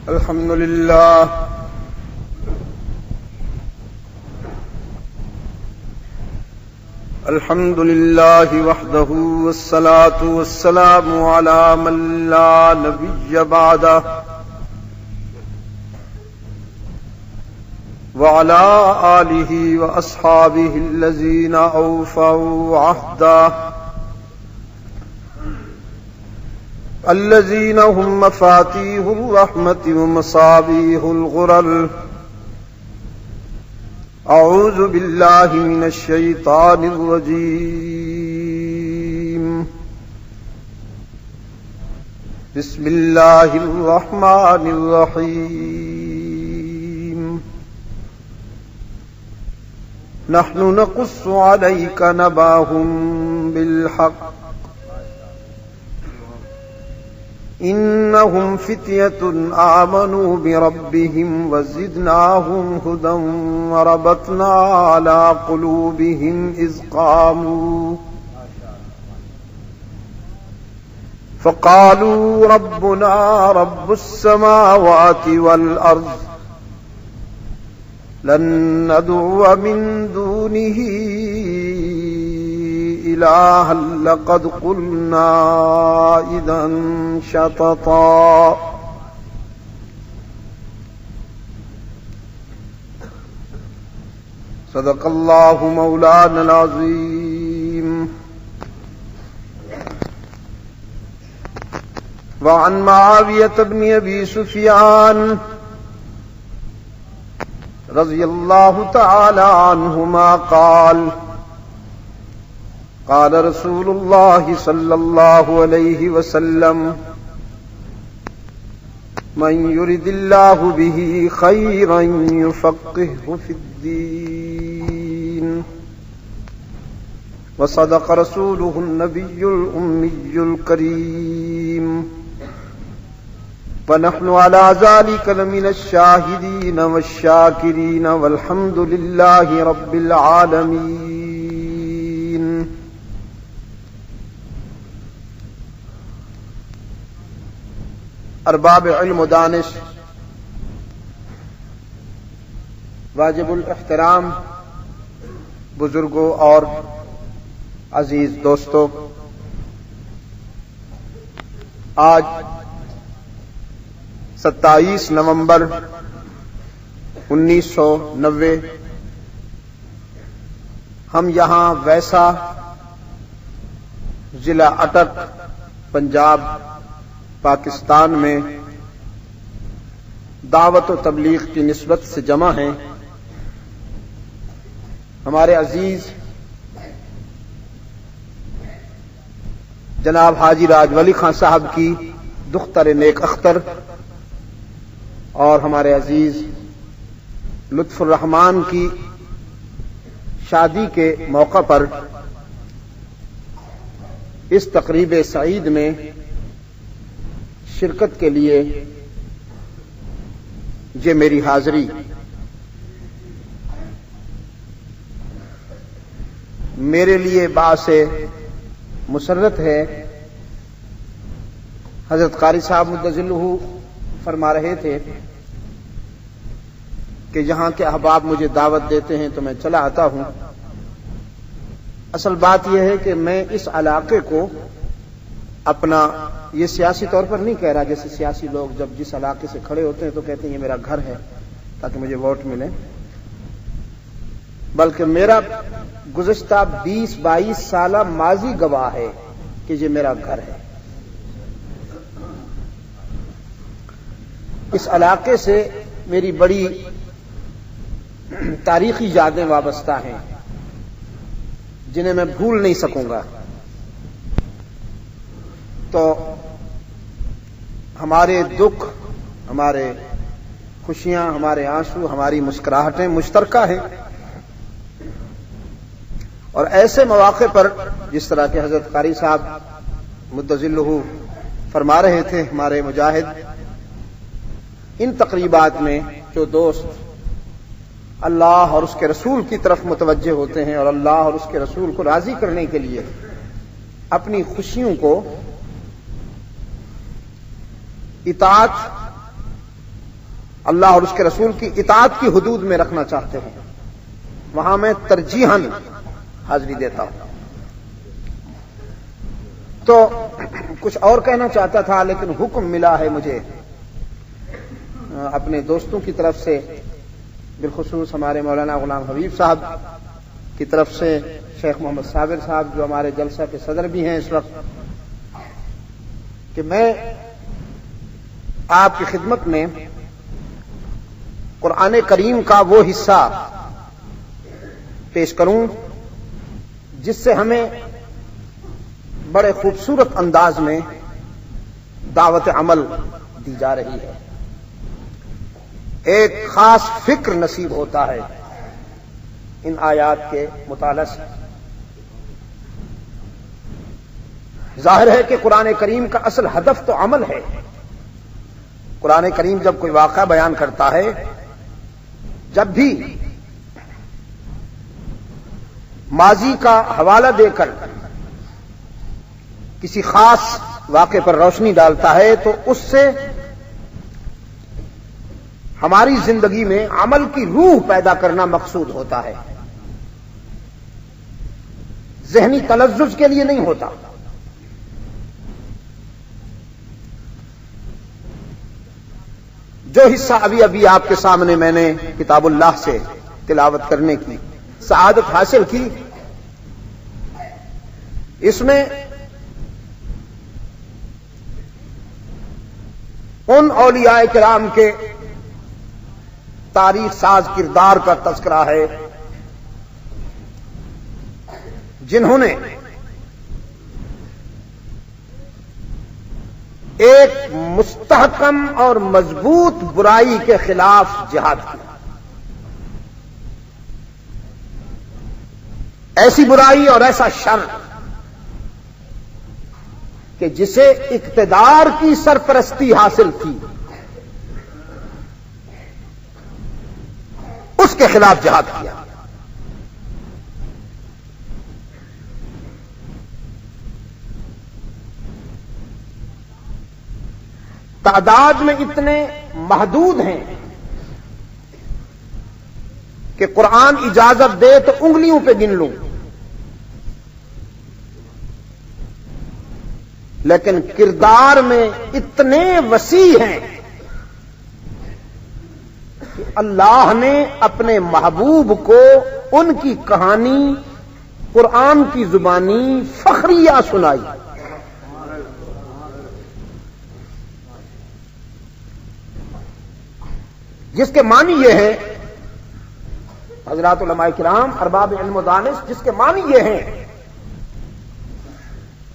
الحمد لله الحمد لله وحده والصلاة والسلام على من لا نبي بعده وعلى آله وأصحابه الذين أوفوا عهده الذين هم مفاتيح الرحمة ومصابيح الغرر. أعوذ بالله من الشيطان الرجيم. بسم الله الرحمن الرحيم. نحن نقص عليك نبأهم بالحق إنهم فتية آمنوا بربهم وزدناهم هدى وربطنا على قلوبهم إذ قاموا فقالوا ربنا رب السماوات والأرض لن ندعو من دونه إلها لقد قلنا إذا شططا. صدق الله مولانا العظيم. وعن معاوية بن أبي سفيان رضي الله تعالى عنهما قال قال رسول الله صلى الله عليه وسلم من يرد الله به خيرا يفقهه في الدين. وصدق رسوله النبي الأمي الكريم. ونحن على ذلك لمن الشاهدين والشاكرين والحمد لله رب العالمين. ارباب علم و دانش، واجب الاحترام بزرگوں اور عزیز دوستوں، آج 27 نومبر 1990 ہم یہاں ویسا ضلع اٹک پنجاب پاکستان میں دعوت و تبلیغ کی نسبت سے جمع ہیں. ہمارے عزیز جناب حاجی راج ولی خان صاحب کی دختر نیک اختر اور ہمارے عزیز لطف الرحمان کی شادی کے موقع پر اس تقریب سعید میں شرکت کے لیے یہ میری حاضری. میرے لیے باعث مسرت ہے. حضرت قاری صاحب مدظلہ فرما رہے تھے کہ یہاں کے احباب مجھے دعوت دیتے ہیں تو میں چلا آتا ہوں. اصل بات یہ ہے کہ میں اس علاقے کو اپنا، یہ سیاسی طور پر نہیں کہہ رہا جیسے سیاسی لوگ جب جس علاقے سے کھڑے ہوتے ہیں تو کہتے ہیں یہ میرا گھر ہے تاکہ مجھے ووٹ ملے، بلکہ میرا گزشتہ 20-22 سالہ ماضی گواہ ہے کہ یہ میرا گھر ہے. اس علاقے سے میری بڑی تاریخی یادیں وابستہ ہیں جنہیں میں بھول نہیں سکوں گا. تو ہمارے دکھ، ہمارے خوشیاں، ہمارے آنسو، ہماری مسکراہٹیں مشترکہ ہیں. اور ایسے مواقع پر جس طرح کہ حضرت قاری صاحب مدظلہ فرما رہے تھے، ہمارے مجاہد ان تقریبات میں جو دوست اللہ اور اس کے رسول کی طرف متوجہ ہوتے ہیں اور اللہ اور اس کے رسول کو راضی کرنے کے لیے اپنی خوشیوں کو اطاعت اللہ اور اس کے رسول کی اطاعت کی حدود میں رکھنا چاہتے ہیں وہاں میں ترجیحاً حاضری دیتا ہوں. تو کچھ اور کہنا چاہتا تھا لیکن حکم ملا ہے مجھے اپنے دوستوں کی طرف سے، بالخصوص ہمارے مولانا غلام حبیب صاحب کی طرف سے، شیخ محمد صابر صاحب جو ہمارے جلسہ کے صدر بھی ہیں اس وقت، کہ میں آپ کی خدمت میں قرآن کریم کا وہ حصہ پیش کروں جس سے ہمیں بڑے خوبصورت انداز میں دعوت عمل دی جا رہی ہے. ایک خاص فکر نصیب ہوتا ہے ان آیات کے مطالعہ سے. ظاہر ہے کہ قرآن کریم کا اصل ہدف تو عمل ہے. قرآن کریم جب کوئی واقعہ بیان کرتا ہے، جب بھی ماضی کا حوالہ دے کر کسی خاص واقعے پر روشنی ڈالتا ہے تو اس سے ہماری زندگی میں عمل کی روح پیدا کرنا مقصود ہوتا ہے، ذہنی تلذذ کے لیے نہیں ہوتا. جو حصہ ابھی آپ کے سامنے میں نے کتاب اللہ سے تلاوت کرنے کی سعادت حاصل کی، اس میں ان اولیاء کرام کے تاریخ ساز کردار کا تذکرہ ہے جنہوں نے ایک مستحکم اور مضبوط برائی کے خلاف جہاد کیا. ایسی برائی اور ایسا شر کہ جسے اقتدار کی سرپرستی حاصل تھی، اس کے خلاف جہاد کیا. تعداد میں اتنے محدود ہیں کہ قرآن اجازت دے تو انگلیوں پہ گن لوں، لیکن کردار میں اتنے وسیع ہیں کہ اللہ نے اپنے محبوب کو ان کی کہانی قرآن کی زبانی فخریہ سنائی. جس کے معنی یہ ہے، حضرات علماء کرام ارباب علم و دانش، جس کے معنی یہ ہیں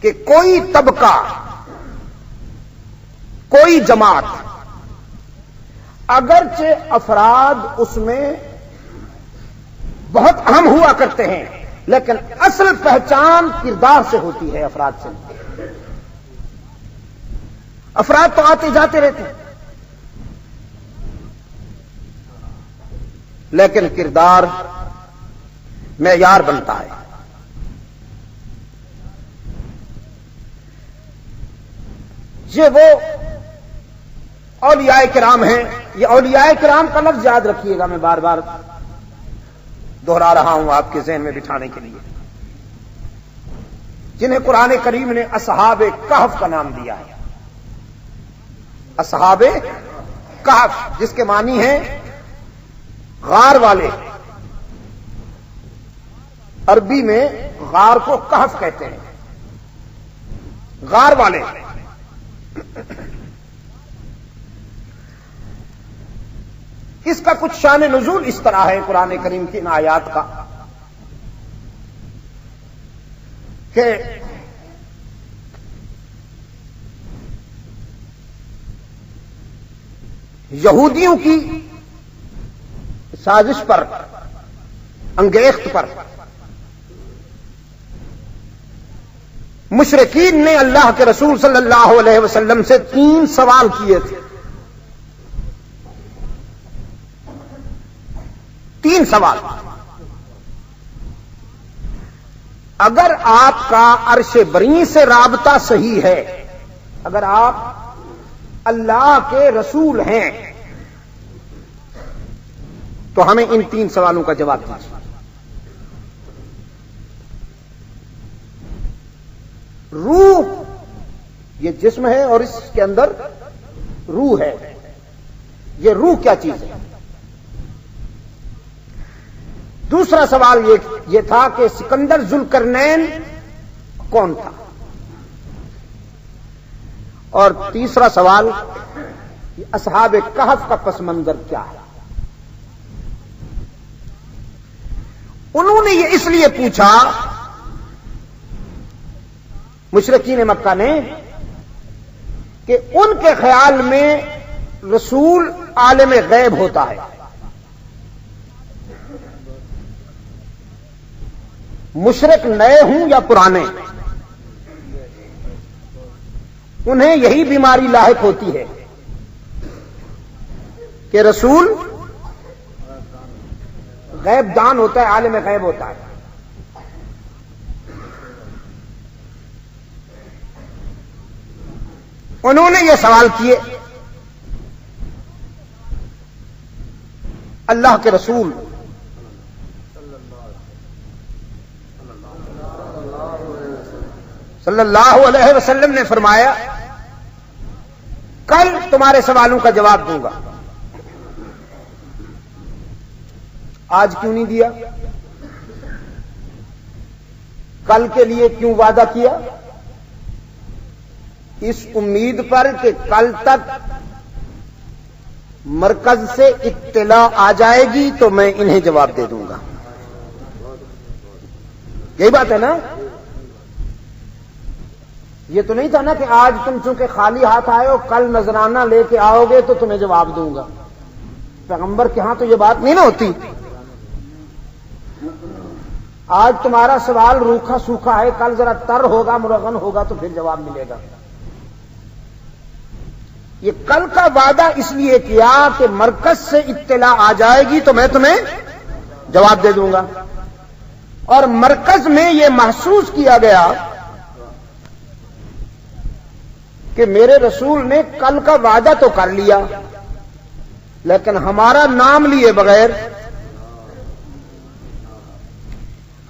کہ کوئی طبقہ، کوئی جماعت، اگرچہ افراد اس میں بہت اہم ہوا کرتے ہیں لیکن اصل پہچان کردار سے ہوتی ہے. افراد سے، افراد تو آتے جاتے رہتے ہیں لیکن کردار معیار بنتا ہے. یہ وہ اولیاء کرام ہیں. یہ اولیاء کرام کا لفظ یاد رکھیے گا، میں بار بار دوہرا رہا ہوں آپ کے ذہن میں بٹھانے کے لیے، جنہیں قرآن کریم نے اصحاب کہف کا نام دیا ہے. اصحاب کہف، جس کے معنی ہیں غار والے. عربی میں غار کو کہف کہتے ہیں، غار والے. اس کا کچھ شان نزول اس طرح ہے قرآن کریم کی ان آیات کا کہ یہودیوں کی سازش پر، انگیخت پر مشرکین نے اللہ کے رسول صلی اللہ علیہ وسلم سے 3 سوال کیے تھے. 3 سوال. اگر آپ کا عرش بری سے رابطہ صحیح ہے، اگر آپ اللہ کے رسول ہیں تو ہمیں ان 3 سوالوں کا جواب دیجیے. روح یہ جسم ہے اور اس کے اندر روح ہے. یہ روح کیا چیز ہے؟ دوسرا سوال یہ تھا کہ سکندر ذوالقرنین کون تھا؟ اور تیسرا سوال اصحاب کہف کا پس منظر کیا ہے؟ انہوں نے یہ اس لیے پوچھا مشرکین مکہ نے کہ ان کے خیال میں رسول عالم غیب ہوتا ہے. مشرک نئے ہوں یا پرانے، انہیں یہی بیماری لاحق ہوتی ہے کہ رسول غیب دان ہوتا ہے، عالم غیب ہوتا ہے. انہوں نے یہ سوال کیے. اللہ کے رسول صلی اللہ علیہ وسلم نے فرمایا کل تمہارے سوالوں کا جواب دوں گا. آج کیوں نہیں دیا؟ کل کے لیے کیوں وعدہ کیا؟ اس امید پر کہ کل تک مرکز سے اطلاع آ جائے گی تو میں انہیں جواب دے دوں گا. یہی بات ہے نا؟ یہ تو نہیں تھا نا کہ آج تم چونکہ خالی ہاتھ آئے ہو کل نذرانہ لے کے آؤ گے تو تمہیں جواب دوں گا. پیغمبر کے ہاں تو یہ بات نہیں نا ہوتی. آج تمہارا سوال روکھا سوکھا ہے، کل ذرا تر ہوگا، مرغن ہوگا تو پھر جواب ملے گا. یہ کل کا وعدہ اس لیے کیا کہ مرکز سے اطلاع آ جائے گی تو میں تمہیں جواب دے دوں گا. اور مرکز میں یہ محسوس کیا گیا کہ میرے رسول نے کل کا وعدہ تو کر لیا لیکن ہمارا نام لیے بغیر،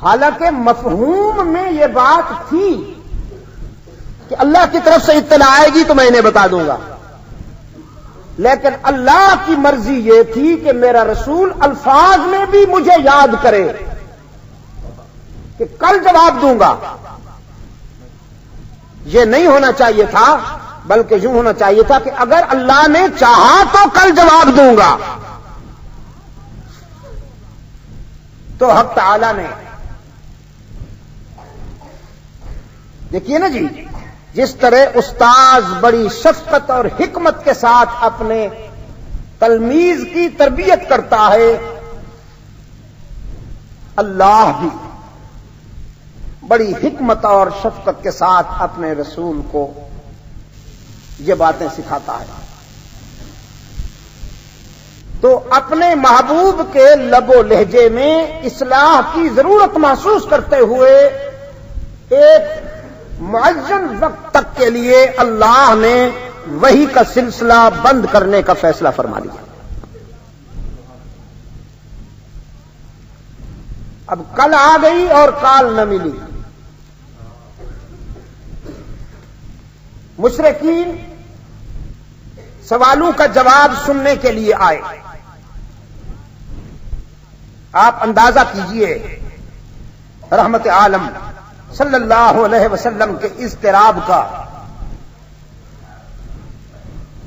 حالانکہ مفہوم میں یہ بات تھی کہ اللہ کی طرف سے اطلاع آئے گی تو میں انہیں بتا دوں گا، لیکن اللہ کی مرضی یہ تھی کہ میرا رسول الفاظ میں بھی مجھے یاد کرے کہ کل جواب دوں گا. یہ نہیں ہونا چاہیے تھا، بلکہ یوں ہونا چاہیے تھا کہ اگر اللہ نے چاہا تو کل جواب دوں گا. تو حق تعالی نے دیکھیے نا جی، جس طرح استاذ بڑی شفقت اور حکمت کے ساتھ اپنے تلمیذ کی تربیت کرتا ہے، اللہ بھی بڑی حکمت اور شفقت کے ساتھ اپنے رسول کو یہ باتیں سکھاتا ہے. تو اپنے محبوب کے لب و لہجے میں اصلاح کی ضرورت محسوس کرتے ہوئے ایک معین وقت تک کے لیے اللہ نے وحی کا سلسلہ بند کرنے کا فیصلہ فرما لیا. اب کل آ گئی اور کال نہ ملی. مشرکین سوالوں کا جواب سننے کے لیے آئے. آپ اندازہ کیجئے رحمت عالم صلی اللہ علیہ وسلم کے اضطراب کا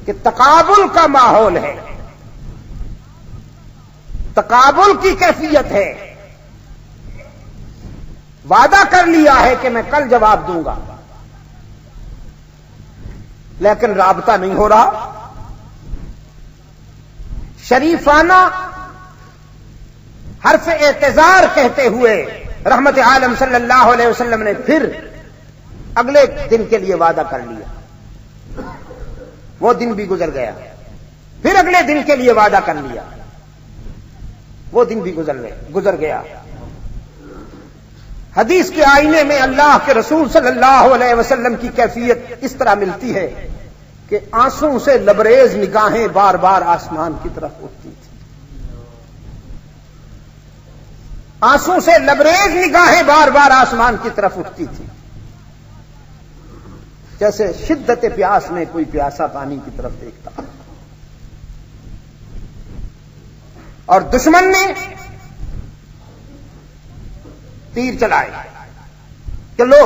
کہ تقابل کا ماحول ہے، تقابل کی کیفیت ہے. وعدہ کر لیا ہے کہ میں کل جواب دوں گا لیکن رابطہ نہیں ہو رہا. شریفانہ حرف اعتذار کہتے ہوئے رحمت عالم صلی اللہ علیہ وسلم نے پھر اگلے دن کے لیے وعدہ کر لیا. وہ دن بھی گزر گیا، پھر اگلے دن کے لیے وعدہ کر لیا، وہ دن بھی گزر گیا. حدیث کے آئینے میں اللہ کے رسول صلی اللہ علیہ وسلم کی کیفیت اس طرح ملتی ہے کہ آنسوں سے لبریز نگاہیں بار بار آسمان کی طرف اٹھتی تھی. آنسو سے لبریز نگاہیں بار بار آسمان کی طرف اٹھتی تھی، جیسے شدت پیاس میں کوئی پیاسا پانی کی طرف دیکھتا. اور دشمن نے تیر چلائے کہ لو،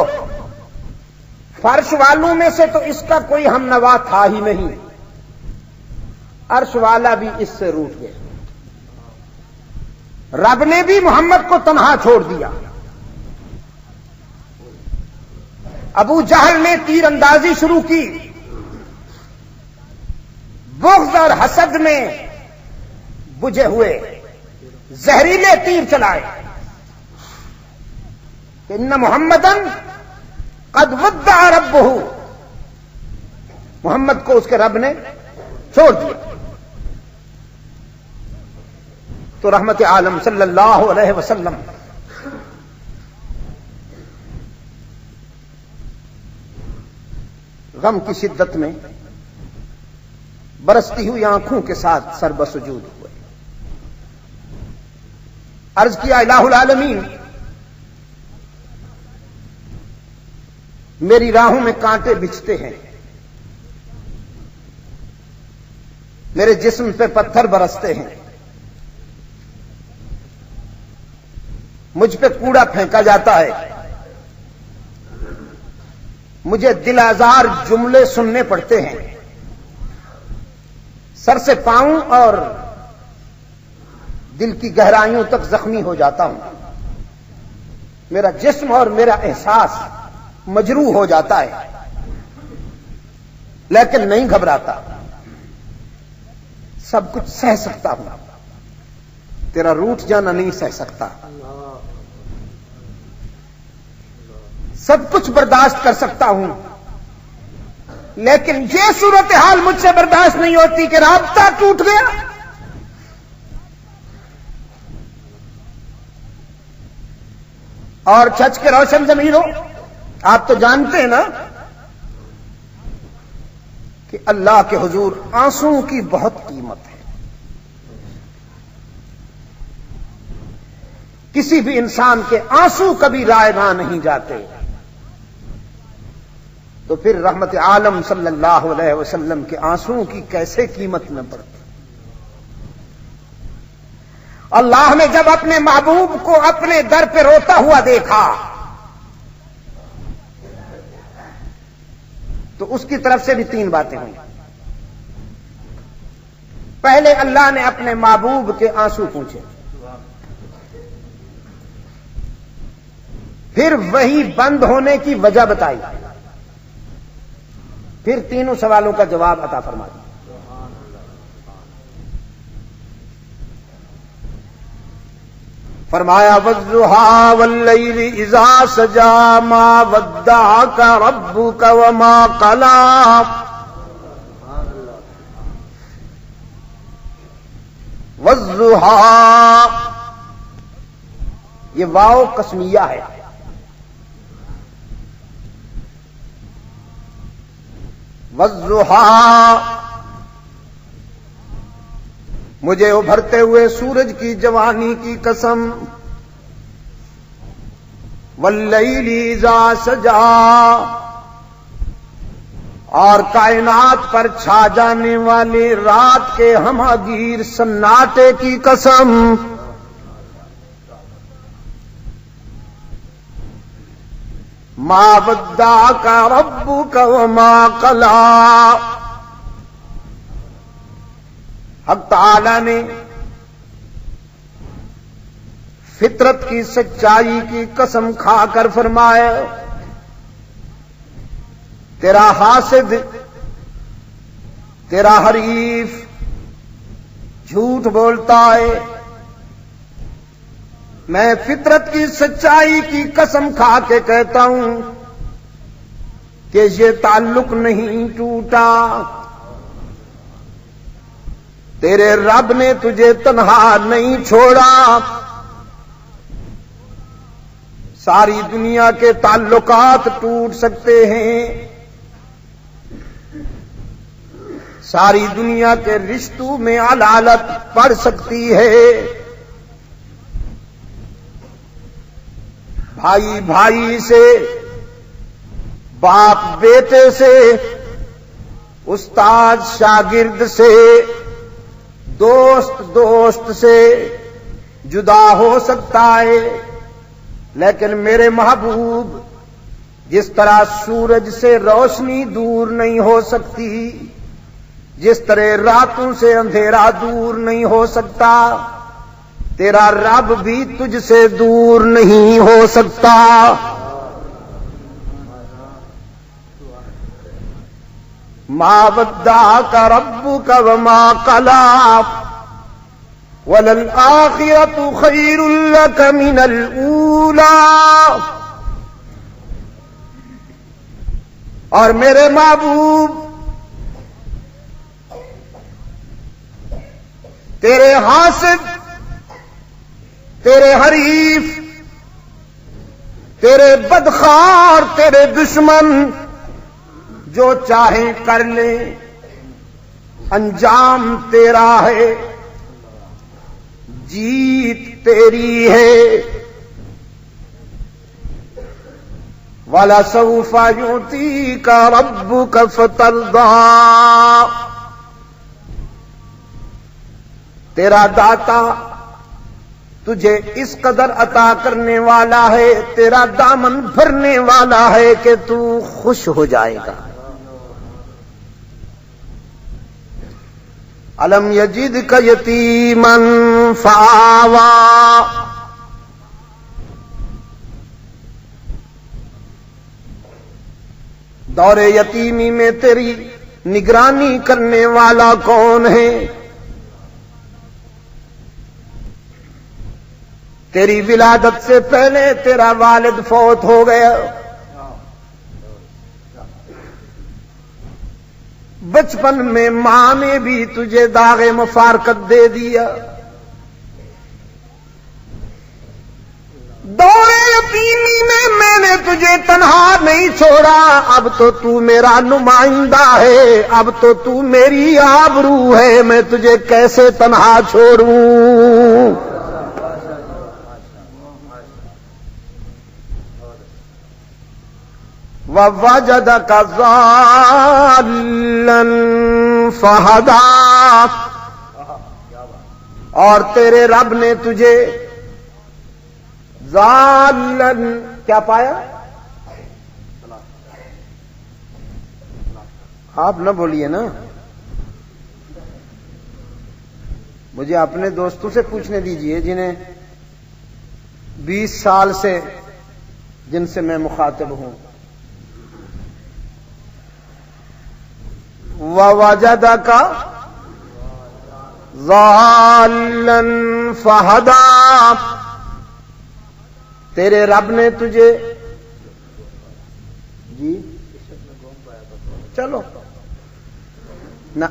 فرش والوں میں سے تو اس کا کوئی ہم نوا تھا ہی نہیں، عرش والا بھی اس سے روٹ گیا. رب نے بھی محمد کو تنہا چھوڑ دیا. ابو جہل نے تیر اندازی شروع کی، بغض اور حسد میں بجھے ہوئے زہریلے تیر چلائے. ان محمدن قد ودع ربہ، محمد کو اس کے رب نے چھوڑ دیا. تو رحمت عالم صلی اللہ علیہ وسلم غم کی شدت میں برستی ہوئی آنکھوں کے ساتھ سر بسجود ہوئے. عرض کیا الہ العالمین، میری راہوں میں کانٹے بچھتے ہیں، میرے جسم پہ پتھر برستے ہیں، مجھ پہ کوڑا پھینکا جاتا ہے، مجھے دل آزار جملے سننے پڑتے ہیں، سر سے پاؤں اور دل کی گہرائیوں تک زخمی ہو جاتا ہوں، میرا جسم اور میرا احساس مجروح ہو جاتا ہے، لیکن نہیں گھبراتا، سب کچھ سہ سکتا ہوں، تیرا روٹھ جانا نہیں سہ سکتا، سب کچھ برداشت کر سکتا ہوں، لیکن یہ صورتحال مجھ سے برداشت نہیں ہوتی کہ رابطہ ٹوٹ گیا. اور چچ کے روشن ضمیروں، آپ تو جانتے ہیں نا کہ اللہ کے حضور آنسوؤں کی بہت قیمت ہے. کسی بھی انسان کے آنسو کبھی رائگاں نہیں جاتے، تو پھر رحمت عالم صلی اللہ علیہ وسلم کے آنسوؤں کی کیسے قیمت نہ پڑتی. اللہ نے جب اپنے محبوب کو اپنے در پہ روتا ہوا دیکھا تو اس کی طرف سے بھی 3 باتیں ہوئی. پہلے اللہ نے اپنے محبوب کے آنسو پوچھے، پھر وہی بند ہونے کی وجہ بتائی، پھر تینوں سوالوں کا جواب عطا فرما دیا. فرمایا والضحى والليل اذا سجى ما ودعك ربك وما قلى. والضحى یہ واو قسمیہ ہے، والضحى مجھے ابھرتے ہوئے سورج کی جوانی کی قسم، واللیل اذا سجا اور کائنات پر چھا جانے والے رات کے ہماگیر سناٹے کی قسم. ما ودعک ربک وما قلی. حق تعالی نے فطرت کی سچائی کی قسم کھا کر فرمایا تیرا حاسد، تیرا حریف جھوٹ بولتا ہے، میں فطرت کی سچائی کی قسم کھا کے کہتا ہوں کہ یہ تعلق نہیں ٹوٹا، تیرے رب نے تجھے تنہا نہیں چھوڑا. ساری دنیا کے تعلقات ٹوٹ سکتے ہیں، ساری دنیا کے رشتوں میں علالت پڑ سکتی ہے، بھائی بھائی سے، باپ بیٹے سے، استاد شاگرد سے، دوست دوست سے جدا ہو سکتا ہے، لیکن میرے محبوب جس طرح سورج سے روشنی دور نہیں ہو سکتی، جس طرح راتوں سے اندھیرا دور نہیں ہو سکتا، تیرا رب بھی تجھ سے دور نہیں ہو سکتا۔ ما ودعک ربک وما قلی وللآخرۃ خیر لک من الاولی۔ اور میرے محبوب تیرے حاسد، تیرے حریف، تیرے بدخار، تیرے دشمن جو چاہیں کر لیں، انجام تیرا ہے، جیت تیری ہے۔ وَلَسَوْفَ يُعْطِيكَ رَبُّكَ فَتَرْضَىٰ۔ تیرا داتا تجھے اس قدر عطا کرنے والا ہے، تیرا دامن بھرنے والا ہے کہ تو خوش ہو جائے گا۔ الم یجدک یتیما فآویٰ۔ دور یتیمی میں تیری نگرانی کرنے والا کون ہے؟ تیری ولادت سے پہلے تیرا والد فوت ہو گیا، بچپن میں ماں نے بھی تجھے داغ مفارقت دے دیا، دور یتیمی میں نے تجھے تنہا نہیں چھوڑا، اب تو میرا نمائندہ ہے، اب تو میری آبرو ہے، میں تجھے کیسے تنہا چھوڑوں؟ وَوَجَدَكَ ضَالًّا فَهَدَىٰ۔ اور تیرے رب نے تجھے ضالًا کیا پایا؟ آپ نہ بولیے نا، مجھے اپنے دوستوں سے پوچھنے دیجئے جنہیں 20 سال سے جن سے میں مخاطب ہوں۔ وَوَجَدَكَ ضَالًّا فَهَدَىٰ۔ تیرے رب نے تجھے جی چلو نہ،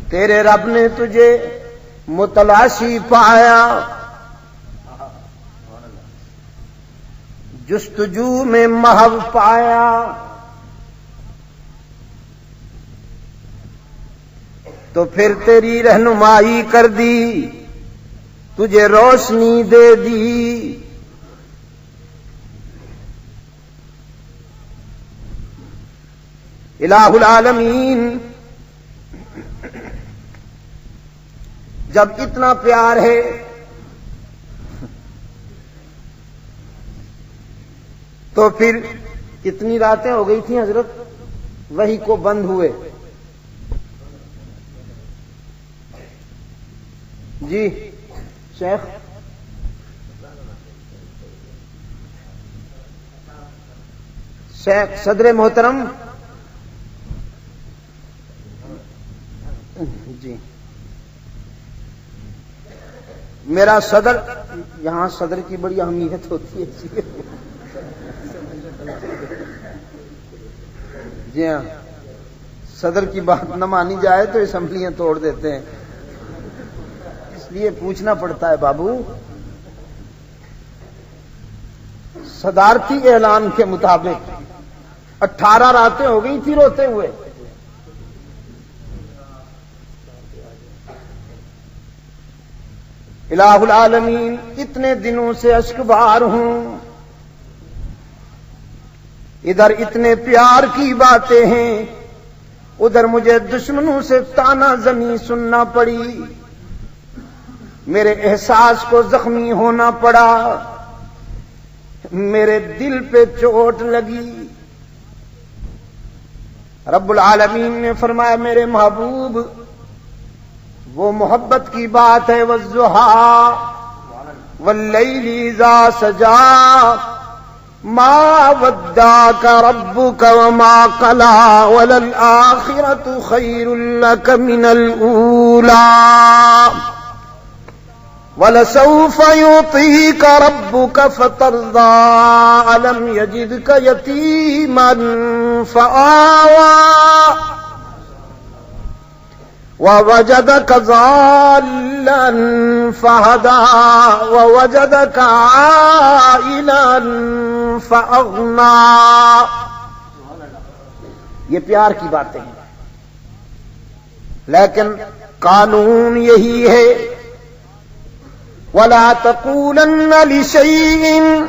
تیرے رب نے تجھے متلاشی پایا، جستجو میں محو پایا، تو پھر تیری رہنمائی کر دی، تجھے روشنی دے دی۔ الہ العالمین جب اتنا پیار ہے تو پھر کتنی راتیں ہو گئی تھیں حضرت وحی کو بند ہوئے؟ جی شیخ صدر محترم، جی میرا صدر، یہاں صدر کی بڑی اہمیت ہوتی ہے جی ہاں، صدر کی بات نہ مانی جائے تو اسمبلیاں توڑ دیتے ہیں، اس لیے پوچھنا پڑتا ہے بابو۔ صدارتی اعلان کے مطابق 18 راتیں ہو گئی تھی روتے ہوئے، الہ العالمین اتنے دنوں سے اشک بار ہوں، ادھر اتنے پیار کی باتیں ہیں، ادھر مجھے دشمنوں سے تانا زنی سننا پڑی، میرے احساس کو زخمی ہونا پڑا، میرے دل پہ چوٹ لگی۔ رب العالمین نے فرمایا میرے محبوب وہ محبت کی بات ہے، والضحیٰ واللیل اذا سجا ما ودعك ربك وما قلى وللآخرة خير لك من الأولى وَلَسَوْفَ يُعْطِيكَ رَبُّكَ فَتَرْضَىٰ أَلَمْ يَجِدْكَ يَتِيمًا فَآوَىٰ وَوَجَدَكَ ضَالًّا فَهَدَىٰ وَوَجَدَكَ عَائِلًا فَأَغْنَىٰ۔ یہ پیار کی باتیں ہیں، لیکن قانون یہی ہے، وَلَا تَقُولَنَّ لِشَيْءٍ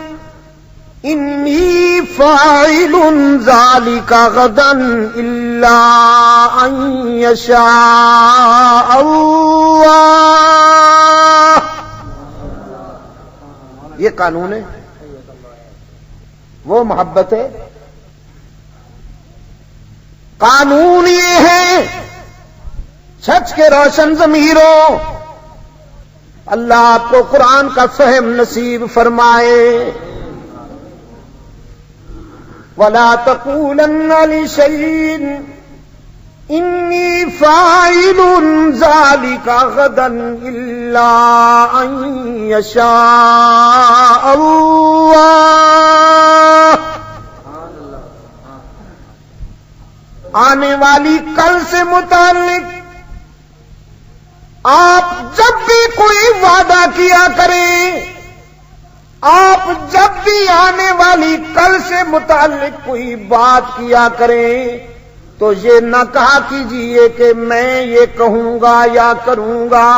إِنِّي فَاعِلٌ ذَلِكَ غَدًا إِلَّا أَن يَشَاءَ اللَّهُ۔ یہ قانون ہے، وہ محبت ہے۔ قانون یہ ہے، سچ کے روشن ضمیروں، اللہ آپ کو قرآن کا فہم نصیب فرمائے۔ وَلَا تَقُولَنَّ لِشَيْءٍ إِنِّي فَاعِلٌ ذَلِكَ غَدًا إِلَّا أَن يَشَاءَ اللَّهُ۔ آنے والی کل سے متعلق آپ جب بھی کوئی وعدہ کیا کریں، آپ جب بھی آنے والی کل سے متعلق کوئی بات کیا کریں تو یہ نہ کہا کیجیے کہ میں یہ کہوں گا یا کروں گا،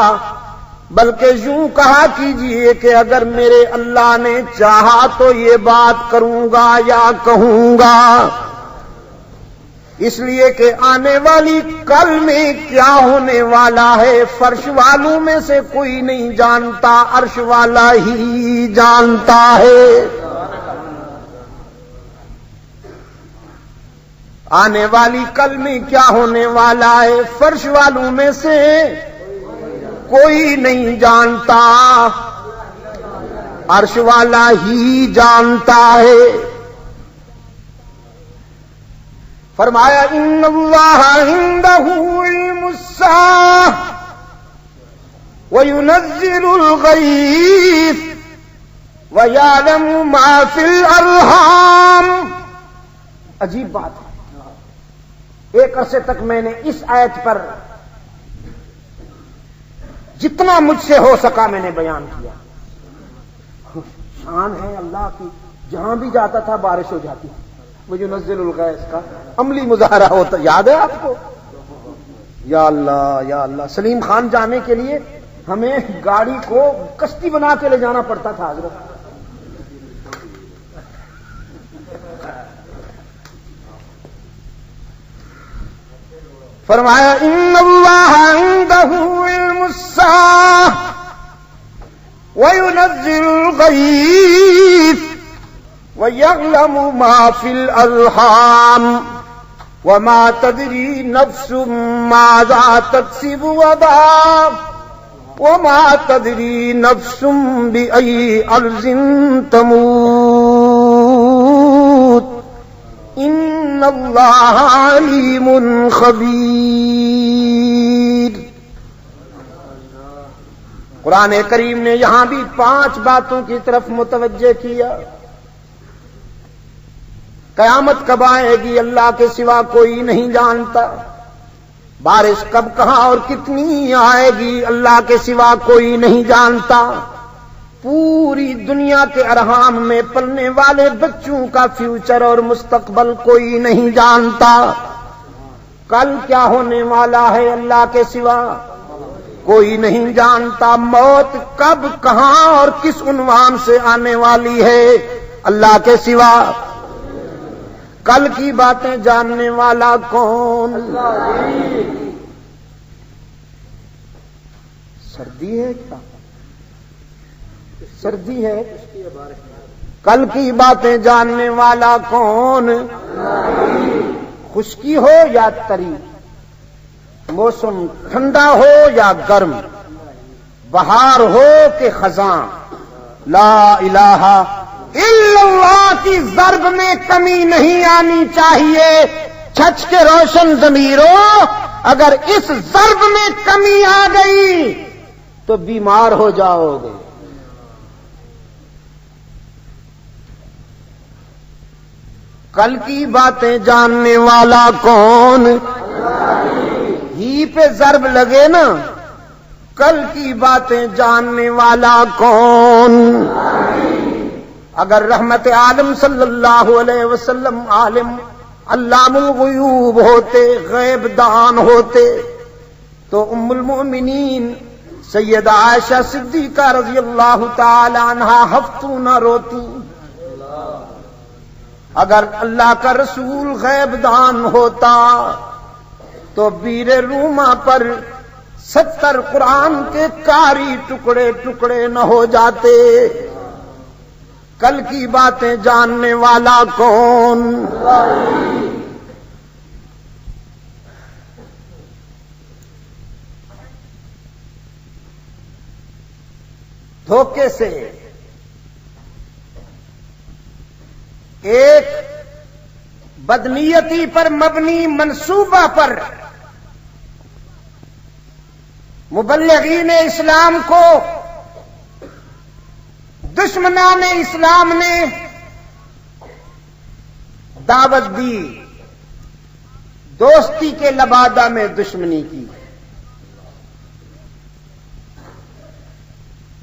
بلکہ یوں کہا کیجیے کہ اگر میرے اللہ نے چاہا تو یہ بات کروں گا یا کہوں گا، اس لیے کہ آنے والی کل میں کیا ہونے والا ہے فرش والوں میں سے کوئی نہیں جانتا، عرش والا ہی جانتا ہے۔ آنے والی کل میں کیا ہونے والا ہے فرش والوں میں سے کوئی نہیں جانتا، عرش والا ہی جانتا ہے۔ فرمایا ان اللہ عنده علم الساعة وينزل الغیث ويعلم ما في الارحام۔ عجیب بات ہے، ایک عرصے تک میں نے اس آیت پر جتنا مجھ سے ہو سکا میں نے بیان کیا۔ شان ہے اللہ کی، جہاں بھی جاتا تھا بارش ہو جاتی ہے، مجھے نزل الغیث کا عملی مظاہرہ ہوتا، یاد ہے آپ کو؟ یا اللہ یا اللہ، سلیم خان جانے کے لیے ہمیں گاڑی کو کشتی بنا کے لے جانا پڑتا تھا حضرت۔ فرمایا ان اللہ عنده علم الساعة وينزل الغیث وَيَعْلَمُ مَا فِي الْأَرْحَامِ وَمَا تَدْرِي نَفْسٌ مَاذَا تَكْسِبُ غَدًا وَمَا تَدْرِي نَفْسٌ بِأَيِّ أَرْضٍ تَمُوتُ إِنَّ اللَّهَ عَلِيمٌ خَبِيرٌ۔ قرآن کریم نے یہاں بھی 5 باتوں کی طرف متوجہ کیا۔ قیامت کب آئے گی اللہ کے سوا کوئی نہیں جانتا، بارش کب کہاں اور کتنی آئے گی اللہ کے سوا کوئی نہیں جانتا، پوری دنیا کے ارحام میں پلنے والے بچوں کا فیوچر اور مستقبل کوئی نہیں جانتا، کل کیا ہونے والا ہے اللہ کے سوا کوئی نہیں جانتا موت کب کہاں اور کس عنوان سے آنے والی ہے اللہ کے سوا۔ کل کی باتیں جاننے والا کون؟ سردی ہے کیا؟ سردی ہے؟ کل کی باتیں جاننے والا کون؟ خشکی ہو یا تری، موسم ٹھنڈا ہو یا گرم، بہار ہو کہ خزاں، لا الہ الا اللہ کی ضرب میں کمی نہیں آنی چاہیے۔ چھچ کے روشن ضمیروں، اگر اس ضرب میں کمی آ گئی تو بیمار ہو جاؤ گے۔ کل کی باتیں جاننے والا کون؟ ہی پہ ضرب لگے نا، کل کی باتیں جاننے والا کون؟ اگر رحمت عالم صلی اللہ علیہ وسلم عالم علام الغیوب ہوتے، غیب دان ہوتے، تو ام المؤمنین سیدہ عائشہ صدیقہ رضی اللہ تعالی عنہا ہفتوں نہ روتی۔ اگر اللہ کا رسول غیب دان ہوتا تو بیر روما پر 70 قرآن کے کاری ٹکڑے ٹکڑے نہ ہو جاتے۔ کل کی باتیں جاننے والا کون؟ دھوکے سے ایک بدنیتی پر مبنی منصوبہ پر مبلغین اسلام کو دشمنان اسلام نے دعوت دی، دوستی کے لبادہ میں دشمنی کی،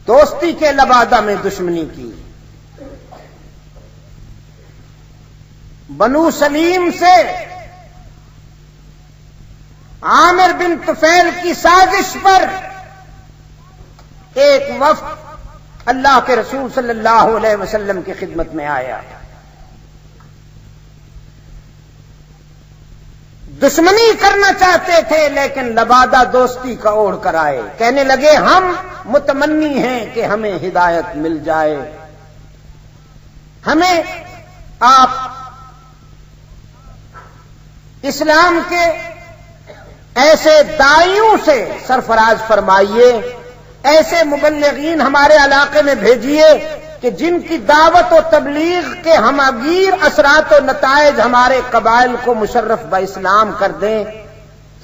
دوستی کے لبادہ میں دشمنی کی۔ بنو سلیم سے عامر بن طفیل کی سازش پر ایک وفد اللہ کے رسول صلی اللہ علیہ وسلم کی خدمت میں آیا۔ دشمنی کرنا چاہتے تھے لیکن لبادہ دوستی کا اوڑھ کر آئے، کہنے لگے ہم متمنی ہیں کہ ہمیں ہدایت مل جائے، ہمیں آپ اسلام کے ایسے داعیوں سے سرفراز فرمائیے، ایسے مبلغین ہمارے علاقے میں بھیجیے کہ جن کی دعوت و تبلیغ کے ہمگیر اثرات و نتائج ہمارے قبائل کو مشرف باسلام کر دیں۔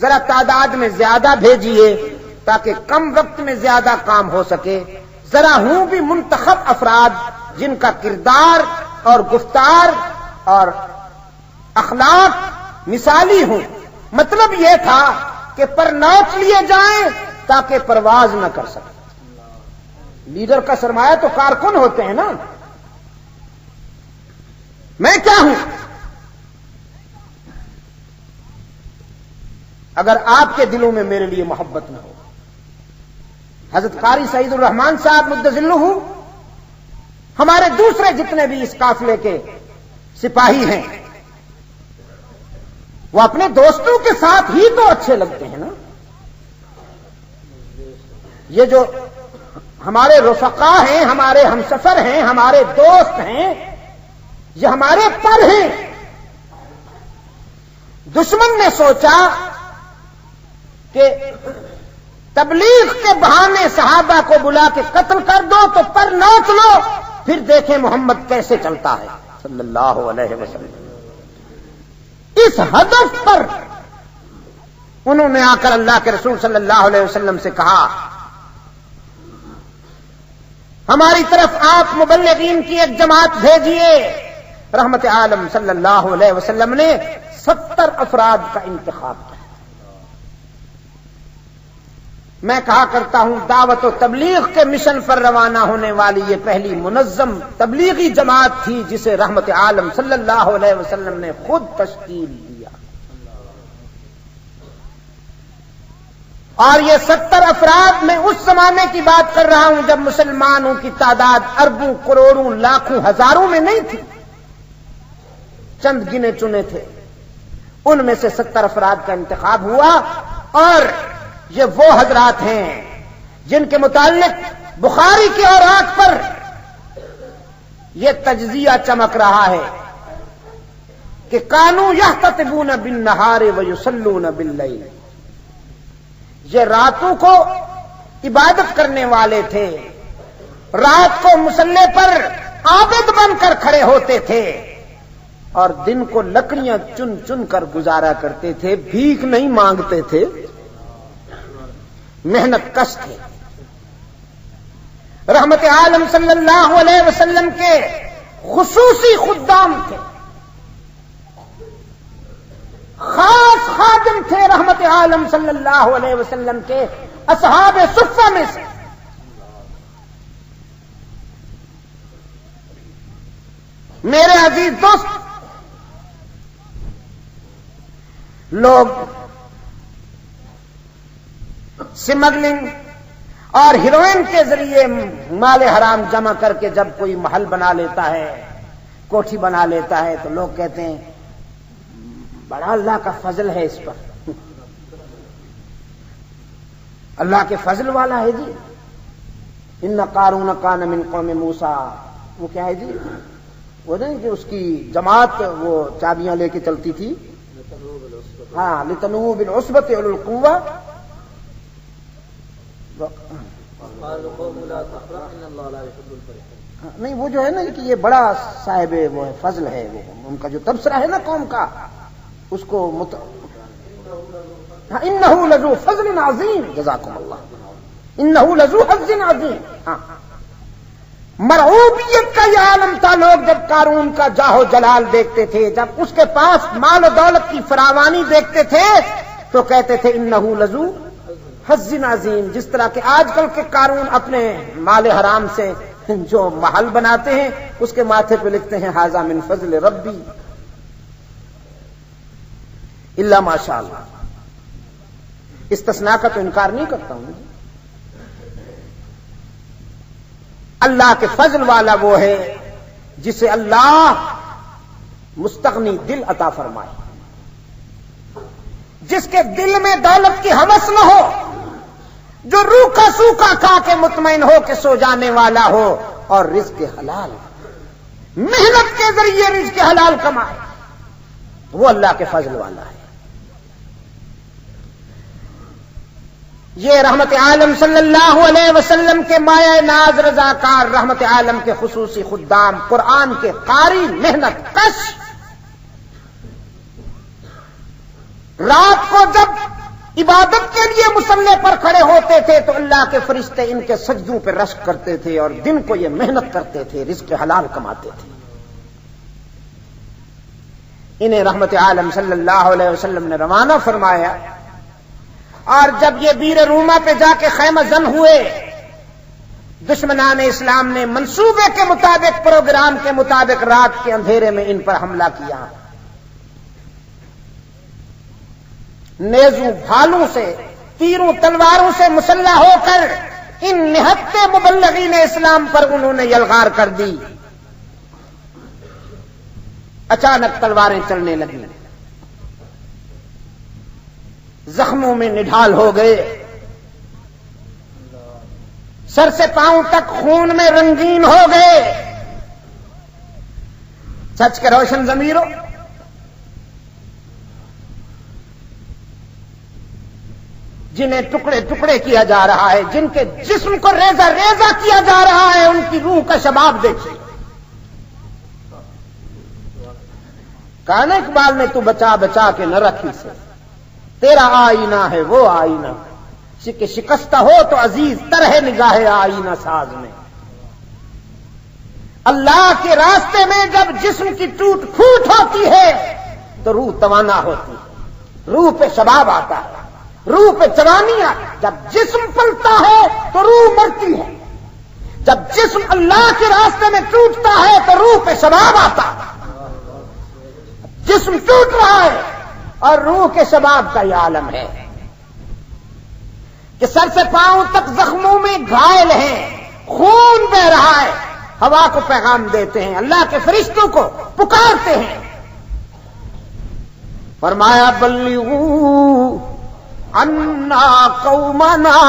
ذرا تعداد میں زیادہ بھیجیے تاکہ کم وقت میں زیادہ کام ہو سکے، ذرا ہوں بھی منتخب افراد جن کا کردار اور گفتار اور اخلاق مثالی ہوں۔ مطلب یہ تھا کہ پر نوچ لیے جائیں تاکہ پرواز نہ کر سکیں۔ لیڈر کا سرمایہ تو کارکن ہوتے ہیں نا۔ میں کیا ہوں؟ اگر آپ کے دلوں میں میرے لیے محبت نہ ہو، حضرت قاری سعید الرحمان صاحب مدظلہ ہمارے دوسرے جتنے بھی اس قافلے کے سپاہی ہیں، وہ اپنے دوستوں کے ساتھ ہی تو اچھے لگتے ہیں نا۔ یہ جو ہمارے رفقا ہیں، ہمارے ہمسفر ہیں، ہمارے دوست ہیں، یہ ہمارے پر ہیں۔ دشمن نے سوچا کہ تبلیغ کے بہانے صحابہ کو بلا کے قتل کر دو تو پر نوچ لو، پھر دیکھیں محمد کیسے چلتا ہے صلی اللہ علیہ وسلم۔ اس ہدف پر انہوں نے آ کر اللہ کے رسول صلی اللہ علیہ وسلم سے کہا ہماری طرف آپ مبلغین کی ایک جماعت بھیجیے۔ رحمت عالم صلی اللہ علیہ وسلم نے 70 افراد کا انتخاب کیا۔ میں کہا کرتا ہوں دعوت و تبلیغ کے مشن پر روانہ ہونے والی یہ پہلی منظم تبلیغی جماعت تھی جسے رحمت عالم صلی اللہ علیہ وسلم نے خود تشکیل دیا۔ اور یہ 70 افراد میں اس زمانے کی بات کر رہا ہوں جب مسلمانوں کی تعداد اربوں کروڑوں لاکھوں ہزاروں میں نہیں تھی، چند گنے چنے تھے، ان میں سے 70 افراد کا انتخاب ہوا، اور یہ وہ حضرات ہیں جن کے متعلق بخاری کی اوراق پر یہ تجزیہ چمک رہا ہے کہ کانوا یحتطبون بالنہار ویصلون باللیل، یہ راتوں کو عبادت کرنے والے تھے، رات کو مصلی پر عابد بن کر کھڑے ہوتے تھے، اور دن کو لکڑیاں چن چن کر گزارا کرتے تھے، بھیک نہیں مانگتے تھے، محنت کش تھے۔ رحمت عالم صلی اللہ علیہ وسلم کے خصوصی خدام تھے، خاص خادم تھے رحمت عالم صلی اللہ علیہ وسلم کے اصحاب صفہ میں سے۔ میرے عزیز دوست، لوگ سمگلنگ اور ہیروئن کے ذریعے مال حرام جمع کر کے جب کوئی محل بنا لیتا ہے، کوٹھی بنا لیتا ہے، تو لوگ کہتے ہیں بڑا اللہ کا فضل ہے اس پر، اللہ کے فضل والا ہے جی۔ ان قارون کان من قوم موسیٰ، وہ کیا ہے جی، وہ نہیں کہ اس کی جماعت وہ چابیاں لے کے چلتی تھی، ہاں، لتنوء بالعصبۃ اولي القوہ، نہیں وہ جو ہے نا کہ یہ بڑا صاحب وہ ہے، فضل ہے، وہ ان کا جو تبصرہ ہے نا قوم کا، اس کو انہ لذو فضل عظیم، جزاکم اللہ، انہ لذو حظ عظیم۔ ہاں، مرعوبیت کا یہ عالم تھا۔ لوگ جب قارون کا جاہ و جلال دیکھتے تھے، جب اس کے پاس مال و دولت کی فراوانی دیکھتے تھے، تو کہتے تھے انہ لذو حظ عظیم۔ جس طرح کہ آج کل کے قارون اپنے مال حرام سے جو محل بناتے ہیں، اس کے ماتھے پہ لکھتے ہیں ھذا من فضل ربی الا ماشاء اللہ۔ استثناء کا تو انکار نہیں کرتا ہوں، اللہ کے فضل والا وہ ہے جسے اللہ مستغنی دل عطا فرمائے، جس کے دل میں دولت کی ہوس نہ ہو، جو روکھا سوکھا کھا کے مطمئن ہو کے سو جانے والا ہو، اور رزق حلال، محنت کے ذریعے رزق حلال کمائے، وہ اللہ کے فضل والا ہے۔ یہ رحمت عالم صلی اللہ علیہ وسلم کے مایہ ناز رضاکار، رحمت عالم کے خصوصی خدام، قرآن کے قاری، محنت کش، رات کو جب عبادت کے لیے مصلی پر کھڑے ہوتے تھے تو اللہ کے فرشتے ان کے سجدوں پہ رشک کرتے تھے، اور دن کو یہ محنت کرتے تھے، رزق حلال کماتے تھے۔ انہیں رحمت عالم صلی اللہ علیہ وسلم نے روانہ فرمایا، اور جب یہ بیر روما پہ جا کے خیمہ زن ہوئے، دشمنان اسلام نے منصوبے کے مطابق، پروگرام کے مطابق رات کے اندھیرے میں ان پر حملہ کیا، نیزوں بھالوں سے، تیروں تلواروں سے مسلح ہو کر ان نہتے مبلغین اسلام پر انہوں نے یلغار کر دی۔ اچانک تلواریں چلنے لگیں، زخموں میں نڈھال ہو گئے، سر سے پاؤں تک خون میں رنگین ہو گئے۔ سچ کے روشن ضمیروں، جنہیں ٹکڑے ٹکڑے کیا جا رہا ہے، جن کے جسم کو ریزہ ریزہ کیا جا رہا ہے، ان کی روح کا شباب دیکھیے۔ کہا نا اقبال نے، تو بچا بچا کے نہ رکھی سے، تیرا آئینہ ہے وہ آئینہ، شکستہ ہو تو عزیز تر ہے نگاہ آئینہ ساز میں۔ اللہ کے راستے میں جب جسم کی ٹوٹ پھوٹ ہوتی ہے تو روح توانا ہوتی ہے، روح پہ شباب آتا ہے، روح پہ جوانی آتی ہے۔ جب جسم پلتا ہے تو روح مرتی ہے، جب جسم اللہ کے راستے میں ٹوٹتا ہے تو روح پہ شباب آتا ہے۔ جسم ٹوٹ رہا ہے اور روح کے شباب کا یہ عالم ہے۔ کہ سر سے پاؤں تک زخموں میں گھائل ہیں، خون بہ رہا ہے، ہوا کو پیغام دیتے ہیں، اللہ کے فرشتوں کو پکارتے ہیں۔ فرمایا بلغوا عنا قومنا،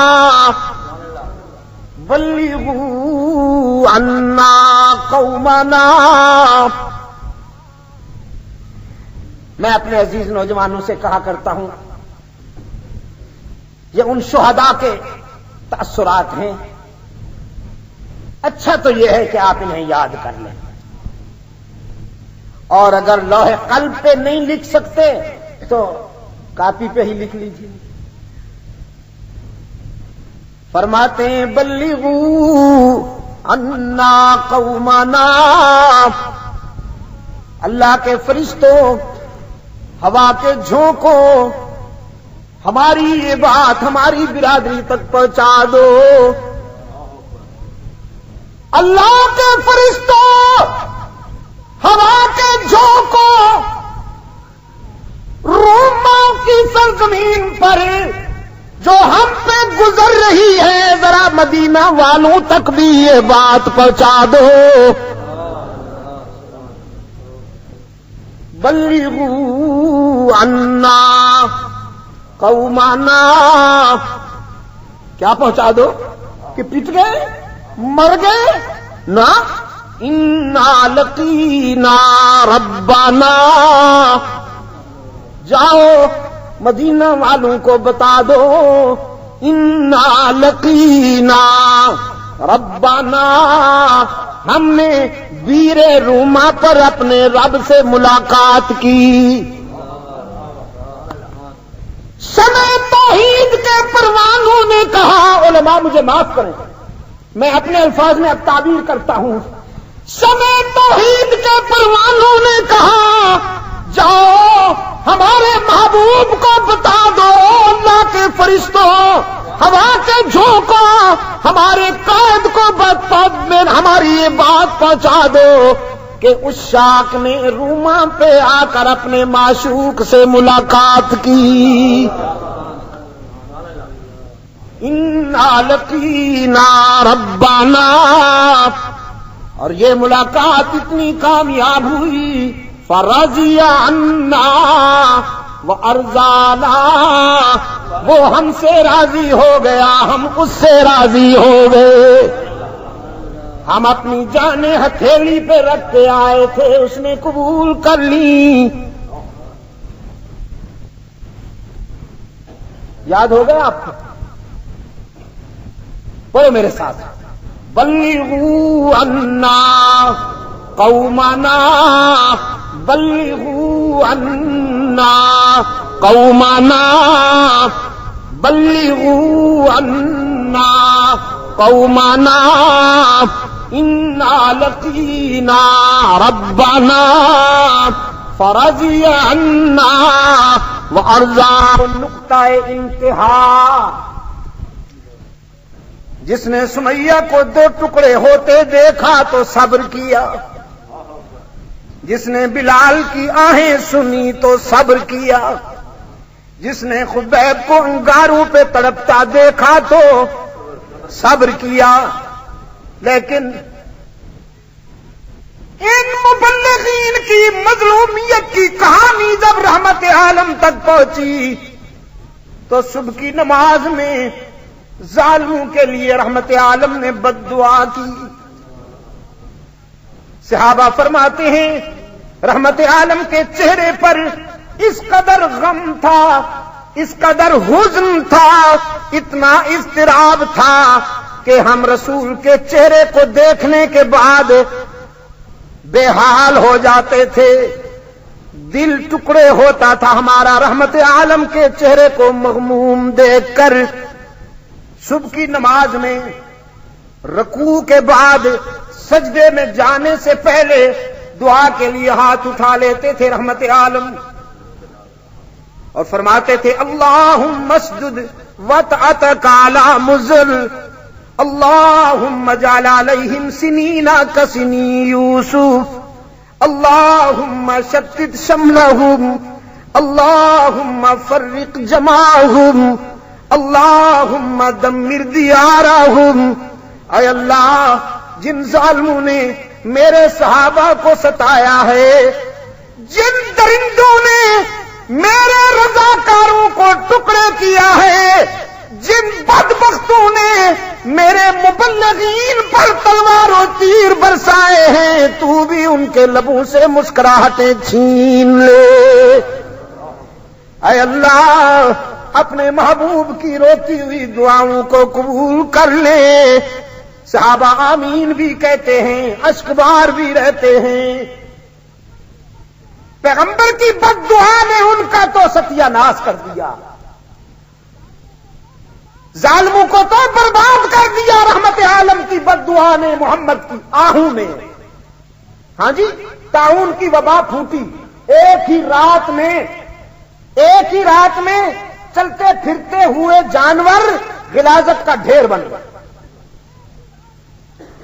بلغوا عنا قومنا۔ میں اپنے عزیز نوجوانوں سے کہا کرتا ہوں، یہ ان شہداء کے تأثرات ہیں، اچھا تو یہ ہے کہ آپ انہیں یاد کر لیں، اور اگر لوح قلب پہ نہیں لکھ سکتے تو کاپی پہ ہی لکھ لیجیے۔ فرماتے ہیں بلغوا عنا قومنا، اللہ کے فرشتوں، ہوا کے جھونکوں، ہماری یہ بات ہماری برادری تک پہنچا دو۔ اللہ کے فرشتوں، ہوا کے جھونکوں، روموں کی سرزمین پر جو ہم پہ گزر رہی ہے، ذرا مدینہ والوں تک بھی یہ بات پہنچا دو۔ بلغوا عنا قومنا، کیا پہنچا دو کہ پٹ گئے، مر گئے؟ نہ، انا لقینا ربنا، جاؤ مدینہ والوں کو بتا دو، انا لقینا ربنا، ہم نے بیر روما پر اپنے رب سے ملاقات کی۔ شمع توحید کے پروانوں نے کہا، علماء مجھے معاف کریں، میں اپنے الفاظ میں اب تعبیر کرتا ہوں، شمع توحید کے پروانوں نے کہا جاؤ ہمارے محبوب کو بتا دو، اللہ کے فرشتوں، ہوا کے جھونکوں، ہمارے قائد کو ہماری یہ بات پہنچا دو کہ اس شاک نے روما پہ آ کر اپنے معشوق سے ملاقات کی۔ انا لقینا ربنا، اور یہ ملاقات اتنی کامیاب ہوئی، فرضی عنا وارضانا، وہ ہم سے راضی ہو گیا، ہم اس سے راضی ہو گئے۔ ہم اپنی جانیں ہتھیلی پہ رکھ کے آئے تھے، اس نے قبول کر لی۔ یاد ہو گیا آپ کو؟ بولو میرے ساتھ، بلغوا عنا قومنا، بلغوا عنا قومنا، بلغوا عنا قومنا، انا لقینا ربنا فرضی عنا وارضا۔ نقطہ انتہا، جس نے سمیہ کو دو ٹکڑے ہوتے دیکھا تو صبر کیا، جس نے بلال کی آہیں سنی تو صبر کیا، جس نے خبیب کو انگاروں پہ تڑپتا دیکھا تو صبر کیا۔ لیکن ان مبلغین کی مظلومیت کی کہانی جب رحمت عالم تک پہنچی تو صبح کی نماز میں ظالموں کے لیے رحمت عالم نے بد دعا کی۔ صحابہ فرماتے ہیں رحمت عالم کے چہرے پر اس قدر غم تھا، اس قدر حزن تھا، اتنا اضطراب تھا کہ ہم رسول کے چہرے کو دیکھنے کے بعد بے حال ہو جاتے تھے، دل ٹکڑے ہوتا تھا ہمارا رحمت عالم کے چہرے کو مغموم دیکھ کر۔ صبح کی نماز میں رکوع کے بعد سجدے میں جانے سے پہلے دعا کے لیے ہاتھ اٹھا لیتے تھے رحمت عالم، اور فرماتے تھے اللہم اسجد وطأتک علی مزر، اللہم اجعل علیہم سنین کسنی یوسف، اللہم شتت شملہم، اللہم فرق جمعہم، اللہم دمر دیارہم، اے اللہ جن ظالموں نے میرے صحابہ کو ستایا ہے، جن درندوں نے میرے رضاکاروں کو ٹکڑے کیا ہے، جن بدبختوں نے میرے مبلغین پر تلوار و تیر برسائے ہیں، تو بھی ان کے لبوں سے مسکراہٹیں چھین لے۔ اے اللہ اپنے محبوب کی روتی ہوئی دعاؤں کو قبول کر لے۔ صحابہ آمین بھی کہتے ہیں، اشک بار بھی رہتے ہیں۔ پیغمبر کی بد دعا نے ان کا تو ستیہ ناش کر دیا، ظالموں کو تو برباد کر دیا۔ رحمت عالم کی بد دعا نے محمد کی آہوں میں، ہاں جی، طاعون کی وبا پھوٹی۔ ایک ہی رات میں چلتے پھرتے ہوئے جانور غلاظت کا ڈھیر بن گئے۔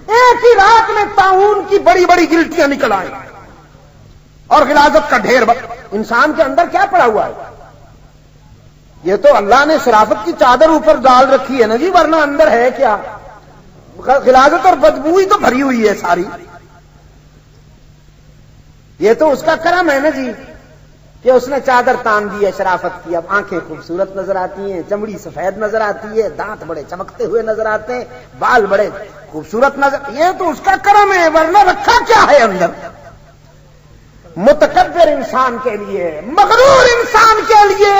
ایک ہی رات میں طاعون کی بڑی بڑی گلٹیاں نکل آئیں اور غلاظت کا ڈھیر انسان کے اندر کیا پڑا ہوا ہے؟ یہ تو اللہ نے شرافت کی چادر اوپر ڈال رکھی ہے نا جی، ورنہ اندر ہے کیا؟ غلاظت اور بدبو ہی تو بھری ہوئی ہے ساری۔ یہ تو اس کا کرم ہے نا جی کہ اس نے چادر تان دی ہے شرافت کی۔ اب آنکھیں خوبصورت نظر آتی ہیں، چمڑی سفید نظر آتی ہے، دانت بڑے چمکتے ہوئے نظر آتے ہیں، بال بڑے خوبصورت نظر، یہ تو اس کا کرم ہے، ورنہ رکھا کیا ہے اندر؟ متکبر انسان کے لیے، مغرور انسان کے لیے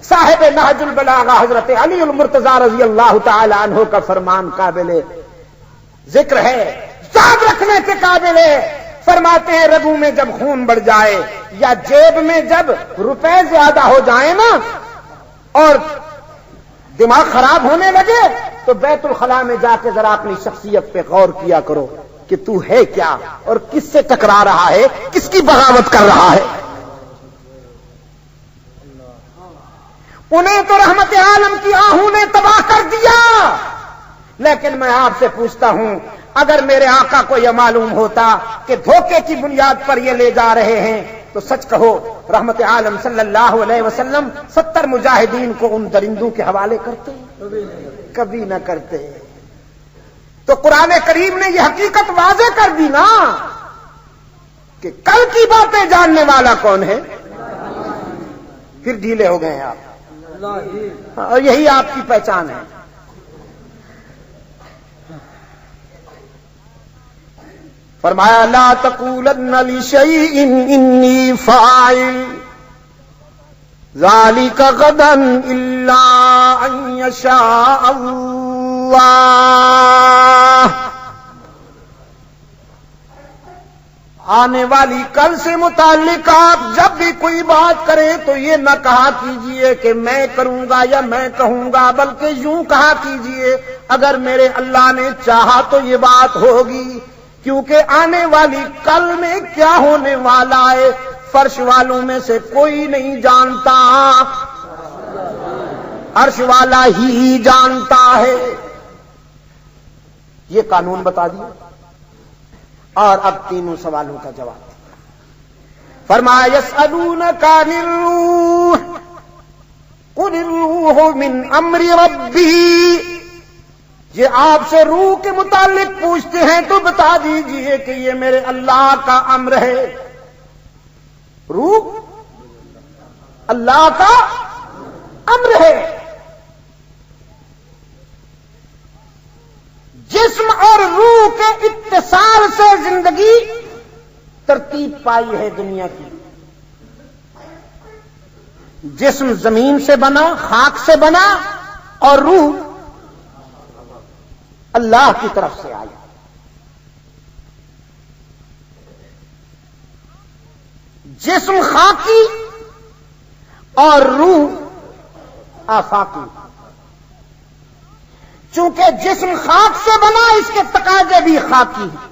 صاحب نہج البلاغہ حضرت علی المرتضی رضی اللہ تعالی عنہ کا فرمان قابل ذکر ہے، یاد رکھنے کے قابل ہے۔ فرماتے ہیں رگوں میں جب خون بڑھ جائے یا جیب میں جب روپے زیادہ ہو جائیں نا اور دماغ خراب ہونے لگے تو بیت الخلاء میں جا کے ذرا اپنی شخصیت پہ غور کیا کرو کہ تو ہے کیا اور کس سے ٹکرا رہا ہے، کس کی بغاوت کر رہا ہے۔ انہیں تو رحمت عالم کی آہوں نے تباہ کر دیا، لیکن میں آپ سے پوچھتا ہوں، اگر میرے آقا کو یہ معلوم ہوتا کہ دھوکے کی بنیاد پر یہ لے جا رہے ہیں تو سچ کہو رحمت عالم صلی اللہ علیہ وسلم 70 مجاہدین کو ان درندوں کے حوالے کرتے؟ کبھی نہ کرتے۔ تو قرآن کریم نے یہ حقیقت واضح کر دی نا کہ کل کی باتیں جاننے والا کون ہے۔ پھر ڈھیلے ہو گئے ہیں آپ، اور یہی آپ کی پہچان ہے۔ فرمایا لا تقولن لشیء انی فاعل ذلک غدا الا ان یشاء اللہ۔ آنے والی کل سے متعلق آپ جب بھی کوئی بات کریں تو یہ نہ کہا کیجئے کہ میں کروں گا یا میں کہوں گا، بلکہ یوں کہا کیجئے اگر میرے اللہ نے چاہا تو یہ بات ہوگی، کیونکہ آنے والی کل میں کیا ہونے والا ہے فرش والوں میں سے کوئی نہیں جانتا، عرش والا ہی جانتا ہے۔ یہ قانون بتا دیا، اور اب تینوں سوالوں کا جواب۔ فرمایا یسألونک عن الروح قل الروح من امر ربی، یہ آپ سے روح کے متعلق پوچھتے ہیں تو بتا دیجئے کہ یہ میرے اللہ کا امر ہے۔ روح اللہ کا امر ہے۔ جسم اور روح کے اتصال سے زندگی ترتیب پائی ہے دنیا کی۔ جسم زمین سے بنا، خاک سے بنا، اور روح اللہ کی طرف سے آئی۔ جسم خاکی اور روح آفاقی۔ چونکہ جسم خاک سے بنا، اس کے تقاضے بھی خاکی ہیں۔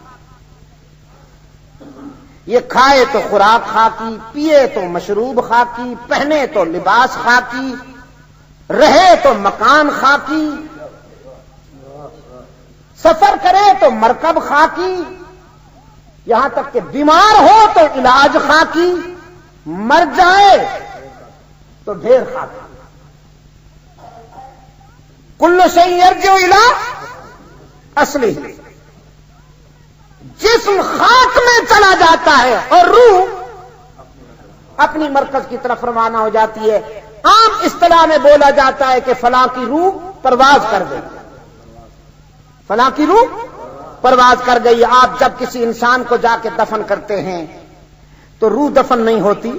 یہ کھائے تو خوراک خاکی، پیے تو مشروب خاکی، پہنے تو لباس خاکی، رہے تو مکان خاکی، سفر کرے تو مرکب خاکی، یہاں تک کہ بیمار ہو تو علاج خاکی، مر جائے تو ڈھیر خاکی۔ کل شیء یرجع الی اصلہ، جسم خاک میں چلا جاتا ہے اور روح اپنی مرکز کی طرف روانہ ہو جاتی ہے۔ عام اصطلاح میں بولا جاتا ہے کہ فلاں کی روح پرواز کر گئی، فلاں کی روح پرواز کر گئی۔ آپ جب کسی انسان کو جا کے دفن کرتے ہیں تو روح دفن نہیں ہوتی۔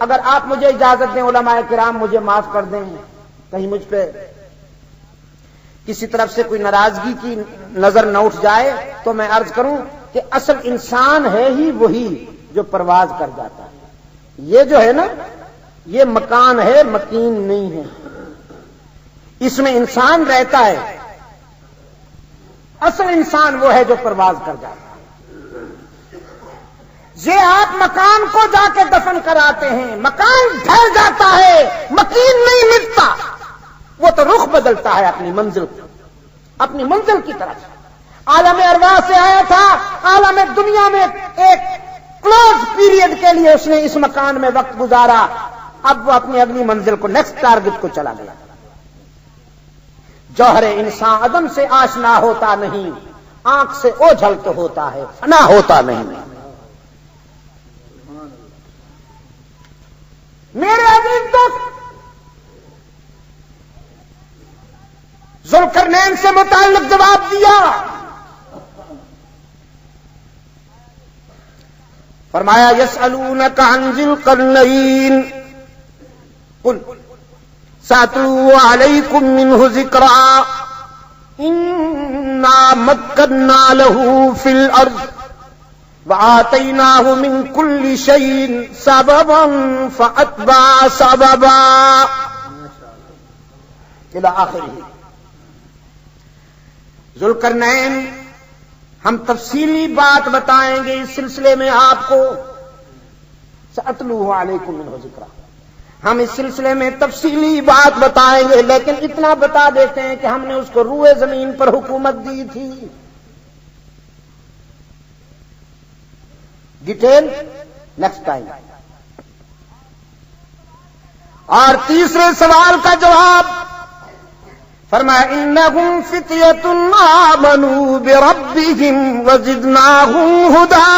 اگر آپ مجھے اجازت دیں علماء کرام مجھے معاف کر دیں، کہیں مجھ پہ کسی طرف سے کوئی ناراضگی کی نظر نہ اٹھ جائے تو میں عرض کروں کہ اصل انسان ہے ہی وہی جو پرواز کر جاتا ہے۔ یہ جو ہے نا، یہ مکان ہے، مکین نہیں ہے، اس میں انسان رہتا ہے۔ اصل انسان وہ ہے جو پرواز کر جاتا ہے۔ یہ آپ مکان کو جا کے دفن کراتے ہیں، مکان ڈھل جاتا ہے، مکین نہیں ملتا، وہ تو رخ بدلتا ہے اپنی منزل کی طرف۔ عالم ارواح سے آیا تھا، عالم دنیا میں ایک کلوز پیریڈ کے لیے اس نے اس مکان میں وقت گزارا، اب وہ اپنی اگلی منزل کو، نیکسٹ ٹارگٹ کو چلا گیا۔ جوہر انسان عدم سے آشنا ہوتا نہیں، آنکھ سے اوجھل تو ہوتا ہے، فنا ہوتا نہیں۔ میرے عزیز دوست، ذوالقرنین سے متعلق جواب دیا، فرمایا یسألونک عن ذی القرنین قل ساتلو علیکم منہ ذکرا انا مکننا له فی الارض وآتیناہ من کل شیء سببا فاتبع سببا الی آخرہ۔ ذوالقرنین، ہم تفصیلی بات بتائیں گے اس سلسلے میں آپ کو، سأتلوہ علیکم منہ ذکرا، ہم اس سلسلے میں تفصیلی بات بتائیں گے، لیکن اتنا بتا دیتے ہیں کہ ہم نے اس کو روئے زمین پر حکومت دی تھی۔ Detail next time. اور تیسرے سوال کا جواب فرمایا انہم فتیۃ آمنوا بربہم وزدناہم ھدی،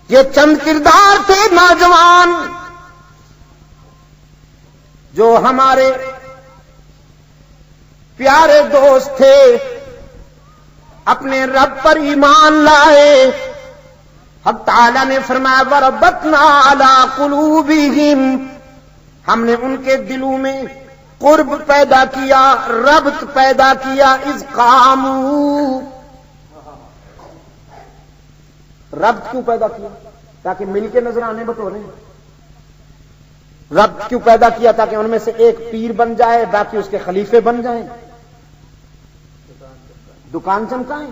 یہ چند کردار تھے نوجوان جو ہمارے پیارے دوست تھے، اپنے رب پر ایمان لائے۔ حق تعالی نے فرمایا وَرَبَطْنَا عَلَىٰ قُلُوبِهِمْ، ہم نے ان کے دلوں میں قرب پیدا کیا، ربط پیدا کیا۔ اذ قاموا، ربط کیوں پیدا کیا؟ تاکہ مل کے نظر آنے بطورے۔ ربط کیوں پیدا کیا؟ تاکہ ان میں سے ایک پیر بن جائے، باقی اس کے خلیفے بن جائیں، دکان چمکائیں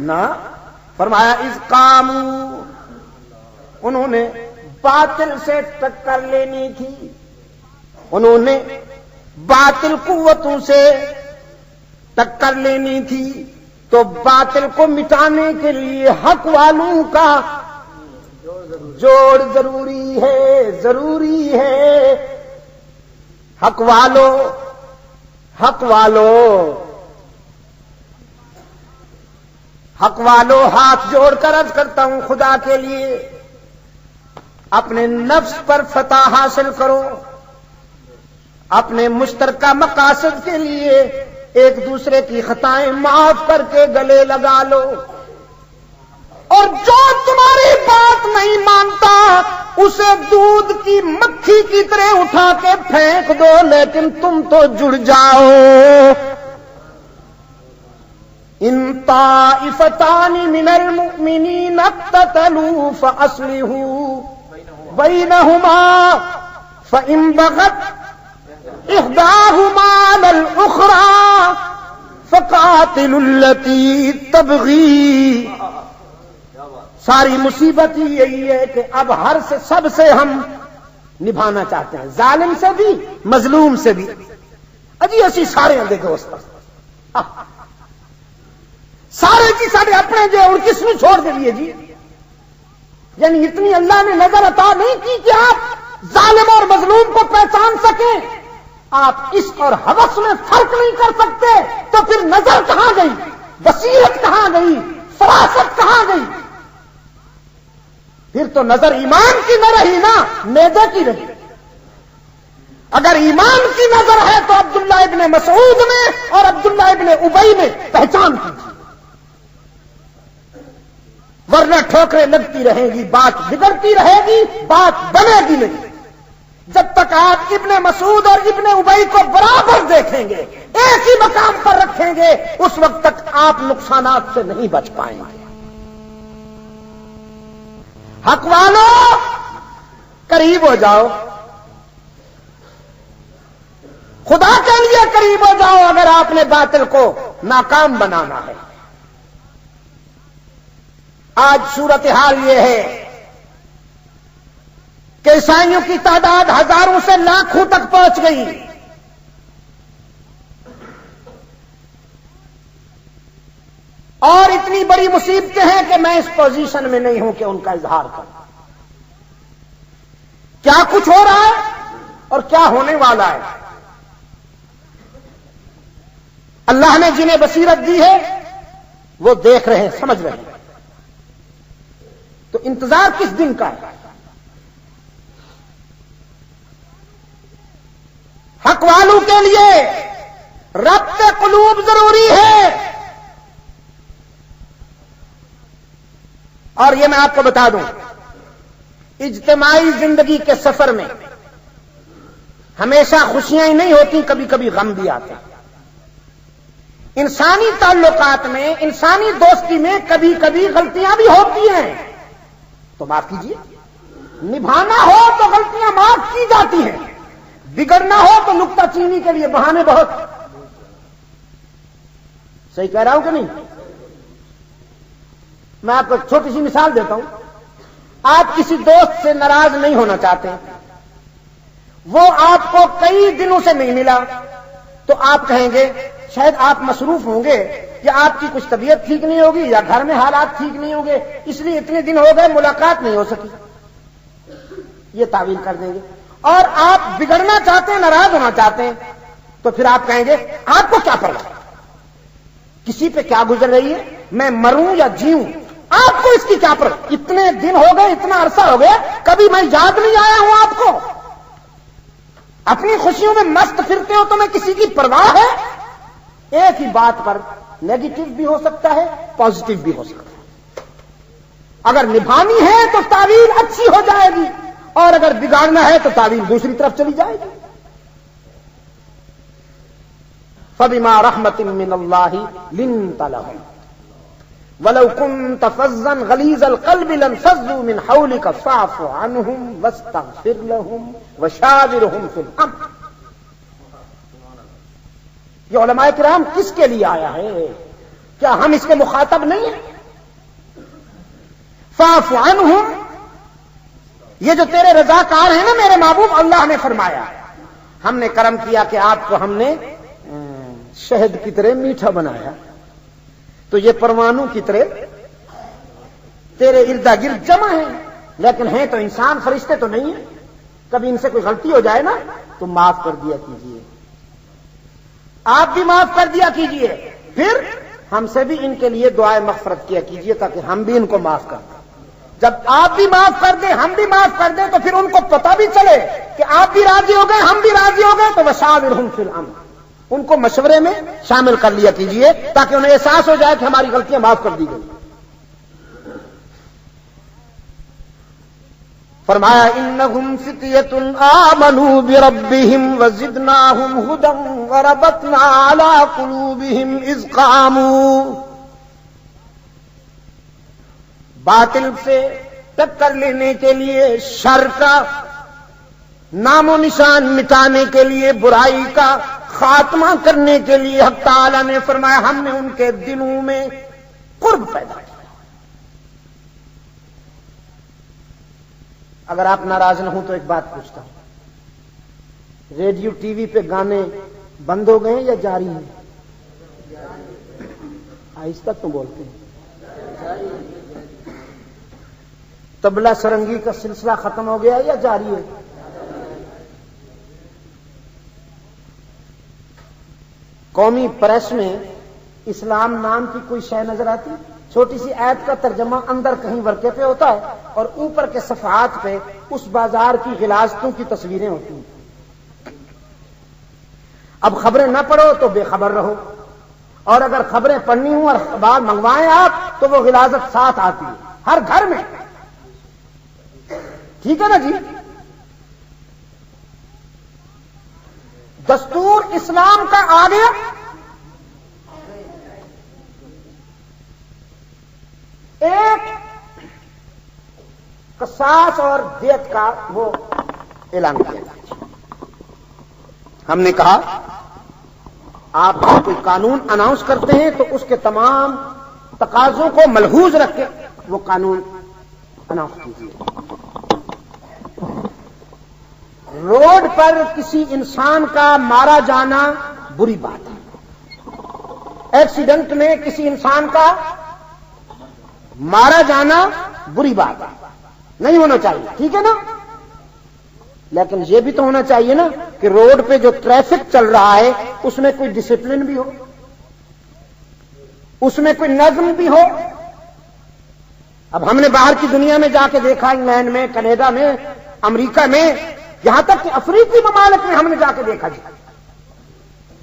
نہ۔ فرمایا اذ قاموا، انہوں نے باطل سے ٹکر لینی تھی، انہوں نے باطل قوتوں سے ٹکر لینی تھی، تو باطل کو مٹانے کے لیے حق والوں کا جوڑ ضروری ہے۔ حق والو ہاتھ جوڑ کر عرض کرتا ہوں، خدا کے لیے اپنے نفس پر فتح حاصل کرو، اپنے مشترکہ مقاصد کے لیے ایک دوسرے کی خطائیں معاف کر کے گلے لگا لو، اور جو تمہاری بات نہیں مانتا اسے دودھ کی مکھی کی طرح اٹھا کے پھینک دو، لیکن تم تو جڑ جاؤ۔ ان طائفتان من المؤمنین اقتتلوا فاصلحوا بینہما فإن بغت احداہما علی الاخری فقاتلوا التی تبغی۔ ساری مصیبت ہی یہی ہے کہ اب ہر سے سب سے ہم نبھانا چاہتے ہیں، ظالم سے بھی مظلوم سے بھی۔ اجی اسی سارے دے دوست سارے کی سارے اپنے جو ان کس میں چھوڑ دے دیے جی، یعنی اتنی اللہ نے نظر عطا نہیں کی کہ آپ سکیں، آپ عشق اور ہوس میں فرق نہیں کر سکتے، تو پھر نظر کہاں گئی، بصیرت کہاں گئی، فراست کہاں گئی؟ پھر تو نظر ایمان کی نہ رہی نا، میدے کی رہی۔ اگر ایمان کی نظر ہے تو عبداللہ ابن مسعود میں اور عبداللہ ابن ابی میں پہچان کیجیے، ورنہ ٹھوکریں لگتی رہیں گی، بات بگڑتی رہے گی، بات بنے گی نہیں۔ جب تک آپ ابن مسعود اور ابن ابی کو برابر دیکھیں گے، ایک ہی مقام پر رکھیں گے، اس وقت تک آپ نقصانات سے نہیں بچ پائیں گے۔ حق والوں قریب ہو جاؤ، خدا کے لیے قریب ہو جاؤ اگر آپ نے باطل کو ناکام بنانا ہے۔ آج صورتحال یہ ہے کہ عیسائیوں کی تعداد ہزاروں سے لاکھوں تک پہنچ گئی۔ اور اتنی بڑی مصیبتیں ہیں کہ میں اس پوزیشن میں نہیں ہوں کہ ان کا اظہار کروں۔ کیا کچھ ہو رہا ہے اور کیا ہونے والا ہے، اللہ نے جنہیں بصیرت دی ہے وہ دیکھ رہے ہیں، سمجھ رہے ہیں۔ تو انتظار کس دن کا ہے؟ حق والوں کے لیے ربط قلوب ضروری ہے۔ اور یہ میں آپ کو بتا دوں، اجتماعی زندگی کے سفر میں ہمیشہ خوشیاں ہی نہیں ہوتی، کبھی کبھی غم بھی آتے ہیں۔ انسانی تعلقات میں، انسانی دوستی میں کبھی کبھی غلطیاں بھی ہوتی ہیں، تو معاف کیجیے۔ نبھانا ہو تو غلطیاں معاف کی جاتی ہیں، بگڑنا ہو تو نکتہ چینی کے لیے بہانے بہت۔ صحیح کہہ رہا ہوں کہ نہیں؟ میں آپ کو ایک چھوٹی سی مثال دیتا ہوں۔ آپ کسی دوست سے ناراض نہیں ہونا چاہتے، وہ آپ کو کئی دنوں سے نہیں ملا، تو آپ کہیں گے شاید آپ مصروف ہوں گے، یا آپ کی کچھ طبیعت ٹھیک نہیں ہوگی، یا گھر میں حالات ٹھیک نہیں ہوں گے، اس لیے اتنے دن ہو گئے ملاقات نہیں ہو سکی، یہ تعویل کر دیں گے۔ اور آپ بگڑنا چاہتے ہیں، ناراض ہونا چاہتے ہیں، تو پھر آپ کہیں گے آپ کو کیا پرواہ، کسی پہ کیا گزر رہی ہے، میں مروں یا جیوں، آپ کو اس کی کیا پرواہ، اتنے دن ہو گئے، اتنا عرصہ ہو گیا، کبھی میں یاد نہیں آیا ہوں آپ کو، اپنی خوشیوں میں مست پھرتے ہو، تو میں کسی کی پرواہ ہے؟ ایک ہی بات پر نیگیٹو بھی ہو سکتا ہے، پازیٹو بھی ہو سکتا ہے۔ اگر نبھانی ہے تو تعویل اچھی ہو جائے گی، اور اگر بگاڑنا ہے تو تعویل دوسری طرف چلی جائے گی۔ فَبِمَا رَحْمَةٍ مِّنَ اللَّهِ لِنتَ لَهُمْ وَلَوْ كُنتَ فَظًّا غَلِيظَ الْقَلْبِ لَانفَضُّوا مِنْ حَوْلِكَ فَاعْفُ عَنْهُمْ وَاسْتَغْفِرْ لَهُمْ وَشَاوِرْهُمْ فِي الْأَمْرِ۔ یہ علماء کرام کس کے لیے آیا ہے؟ کیا ہم اس کے مخاطب نہیں ہیں؟ فَاعْفُ عَنْهُمْ، یہ جو تیرے رضاکار ہیں نا میرے محبوب، اللہ نے فرمایا ہم نے کرم کیا کہ آپ کو ہم نے شہد کی طرح میٹھا بنایا، تو یہ پروانوں کی طرح تیرے اردا گرد جمع ہیں، لیکن ہیں تو انسان، فرشتے تو نہیں ہیں، کبھی ان سے کوئی غلطی ہو جائے نا تو معاف کر دیا کیجیے، آپ بھی معاف کر دیا کیجیے، پھر ہم سے بھی ان کے لیے دعائے مغفرت کیا کیجیے تاکہ ہم بھی ان کو معاف کر دیں۔ جب آپ بھی معاف کر دیں، ہم بھی معاف کر دیں، تو پھر ان کو پتہ بھی چلے کہ آپ بھی راضی ہو گئے، ہم بھی راضی ہو گئے، تو وشاورہم فی الامر، ان کو مشورے میں شامل کر لیا کیجیے تاکہ انہیں احساس ہو جائے کہ ہماری غلطیاں معاف کر دی گئی۔ فرمایا انہم فتیۃ آمنوا بربہم وزدناہم ھدی وربطنا علی قلوبہم اذ قاموا، باطل سے ٹکر لینے کے لیے، شر کا نام و نشان مٹانے کے لیے، برائی کا خاتمہ کرنے کے لیے حق تعالی نے فرمایا ہم نے ان کے دلوں میں قرب پیدا کیا۔ اگر آپ ناراض نہ ہوں تو ایک بات پوچھتا ہوں، ریڈیو ٹی وی پہ گانے بند ہو گئے ہیں یا جاری ہیں؟ آہستہ تو بولتے ہیں۔ طبلہ سرنگی کا سلسلہ ختم ہو گیا یا جاری ہے؟ قومی پریس میں اسلام نام کی کوئی شے نظر آتی؟ چھوٹی سی آیت کا ترجمہ اندر کہیں ورقے پہ ہوتا ہے اور اوپر کے صفحات پہ اس بازار کی غلاظتوں کی تصویریں ہوتی ہیں۔ اب خبریں نہ پڑھو تو بے خبر رہو، اور اگر خبریں پڑھنی ہوں اور اخبار منگوائیں آپ تو وہ غلاظت ساتھ آتی ہے ہر گھر میں، ٹھیک ہے نا جی؟ دستور اسلام کا آ گیا، ایک قصاص اور دیت کا وہ اعلان کیا۔ ہم نے کہا آپ کوئی قانون اناؤنس کرتے ہیں تو اس کے تمام تقاضوں کو ملحوظ رکھ کے وہ قانون اناؤنس کیجیے۔ روڈ پر کسی انسان کا مارا جانا بری بات ہے، ایکسیڈنٹ میں کسی انسان کا مارا جانا بری بات ہے، نہیں ہونا چاہیے، ٹھیک ہے نا؟ لیکن یہ بھی تو ہونا چاہیے نا کہ روڈ پہ جو ٹریفک چل رہا ہے اس میں کوئی ڈسپلن بھی ہو، اس میں کوئی نظم بھی ہو۔ اب ہم نے باہر کی دنیا میں جا کے دیکھا، انگلینڈ میں، کینیڈا میں، امریکہ میں، یہاں تک کہ افریقی ممالک میں ہم نے جا کے دیکھا جی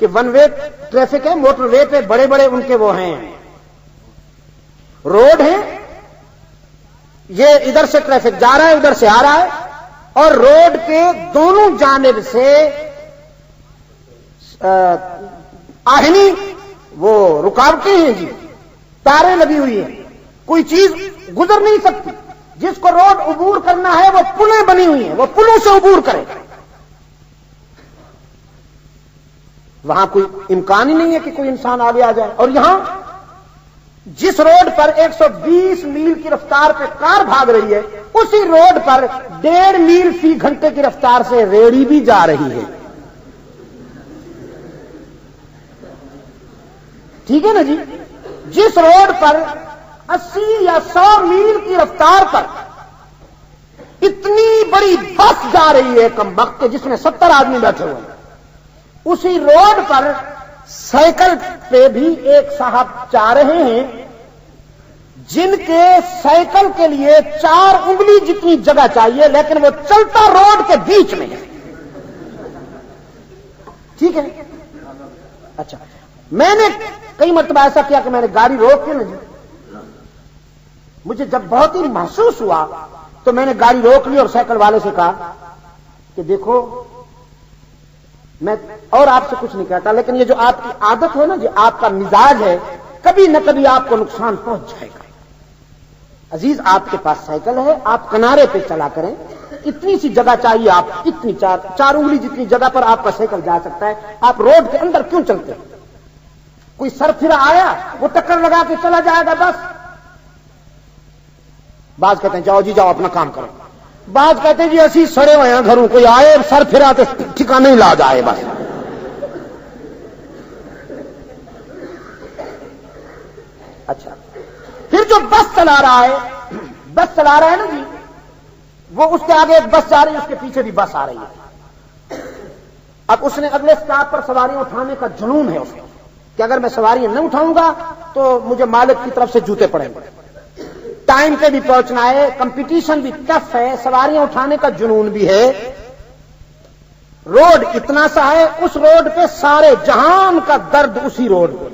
کہ ون وے ٹریفک ہے، موٹر وے پہ بڑے بڑے ان کے وہ ہیں روڈ ہیں، یہ ادھر سے ٹریفک جا رہا ہے ادھر سے آ رہا ہے، اور روڈ کے دونوں جانب سے آہنی وہ رکاوٹیں ہیں جی، تاریں لگی ہوئی ہیں، کوئی چیز گزر نہیں سکتی، جس کو روڈ عبور کرنا ہے وہ پلیں بنی ہوئی ہیں، وہ پلوں سے عبور کرے، وہاں کوئی امکان ہی نہیں ہے کہ کوئی انسان آگے آ جائے۔ اور یہاں جس روڈ پر 120 میل کی رفتار پہ کار بھاگ رہی ہے اسی روڈ پر 1.5 میل فی گھنٹے کی رفتار سے ریڑھی بھی جا رہی ہے، ٹھیک ہے نا جی؟ جس روڈ پر 80 یا 100 میل کی رفتار پر اتنی بڑی بس جا رہی ہے کم وقت جس میں 70 آدمی بیٹھے ہوئے ہیں، اسی روڈ پر سائیکل پہ بھی ایک صاحب چاہ رہے ہیں جن کے سائیکل کے لیے 4 انگلی جتنی جگہ چاہیے لیکن وہ چلتا روڈ کے بیچ میں ہے، ٹھیک ہے؟ اچھا، میں نے کئی مرتبہ ایسا کیا کہ میں نے گاڑی روک کے نہیں، مجھے جب بہت ہی محسوس ہوا تو میں نے گاڑی روک لی اور سائیکل والے سے کہا کہ دیکھو میں اور آپ سے کچھ نہیں کہتا لیکن یہ جو آپ کی عادت ہے نا، جو آپ کا مزاج ہے، کبھی نہ کبھی آپ کو نقصان پہنچ جائے گا۔ عزیز، آپ کے پاس سائیکل ہے، آپ کنارے پہ چلا کریں، اتنی سی جگہ چاہیے، آپ اتنی 4 انگلی جتنی جگہ پر آپ کا سائیکل جا سکتا ہے، آپ روڈ کے اندر کیوں چلتے ہیں؟ کوئی سر پھرا آیا وہ ٹکر لگا کے چلا جائے گا بس۔ بعض کہتے ہیں جاؤ جی جاؤ اپنا کام کرو، بعض کہتے ہیں جی ایسی سڑے ہوئے ہیں گھروں، کوئی آئے سر پھرا تو ٹھکانے ہی لا جائے بس۔ اچھا، پھر جو بس چلا رہا ہے نا جی، وہ اس کے آگے ایک بس جا رہی ہے، اس کے پیچھے بھی بس آ رہی ہے۔ اب اس نے اگلے اسٹاپ پر سواریاں اٹھانے کا جنون ہے اس کو کہ اگر میں سواریاں نہ اٹھاؤں گا تو مجھے مالک کی طرف سے جوتے پڑیں گے، ٹائم پہ بھی پہنچنا ہے، کمپٹیشن بھی ٹف ہے، سواریاں اٹھانے کا جنون بھی ہے۔ روڈ اتنا سا ہے، اس روڈ پہ سارے جہان کا درد اسی روڈ پہ،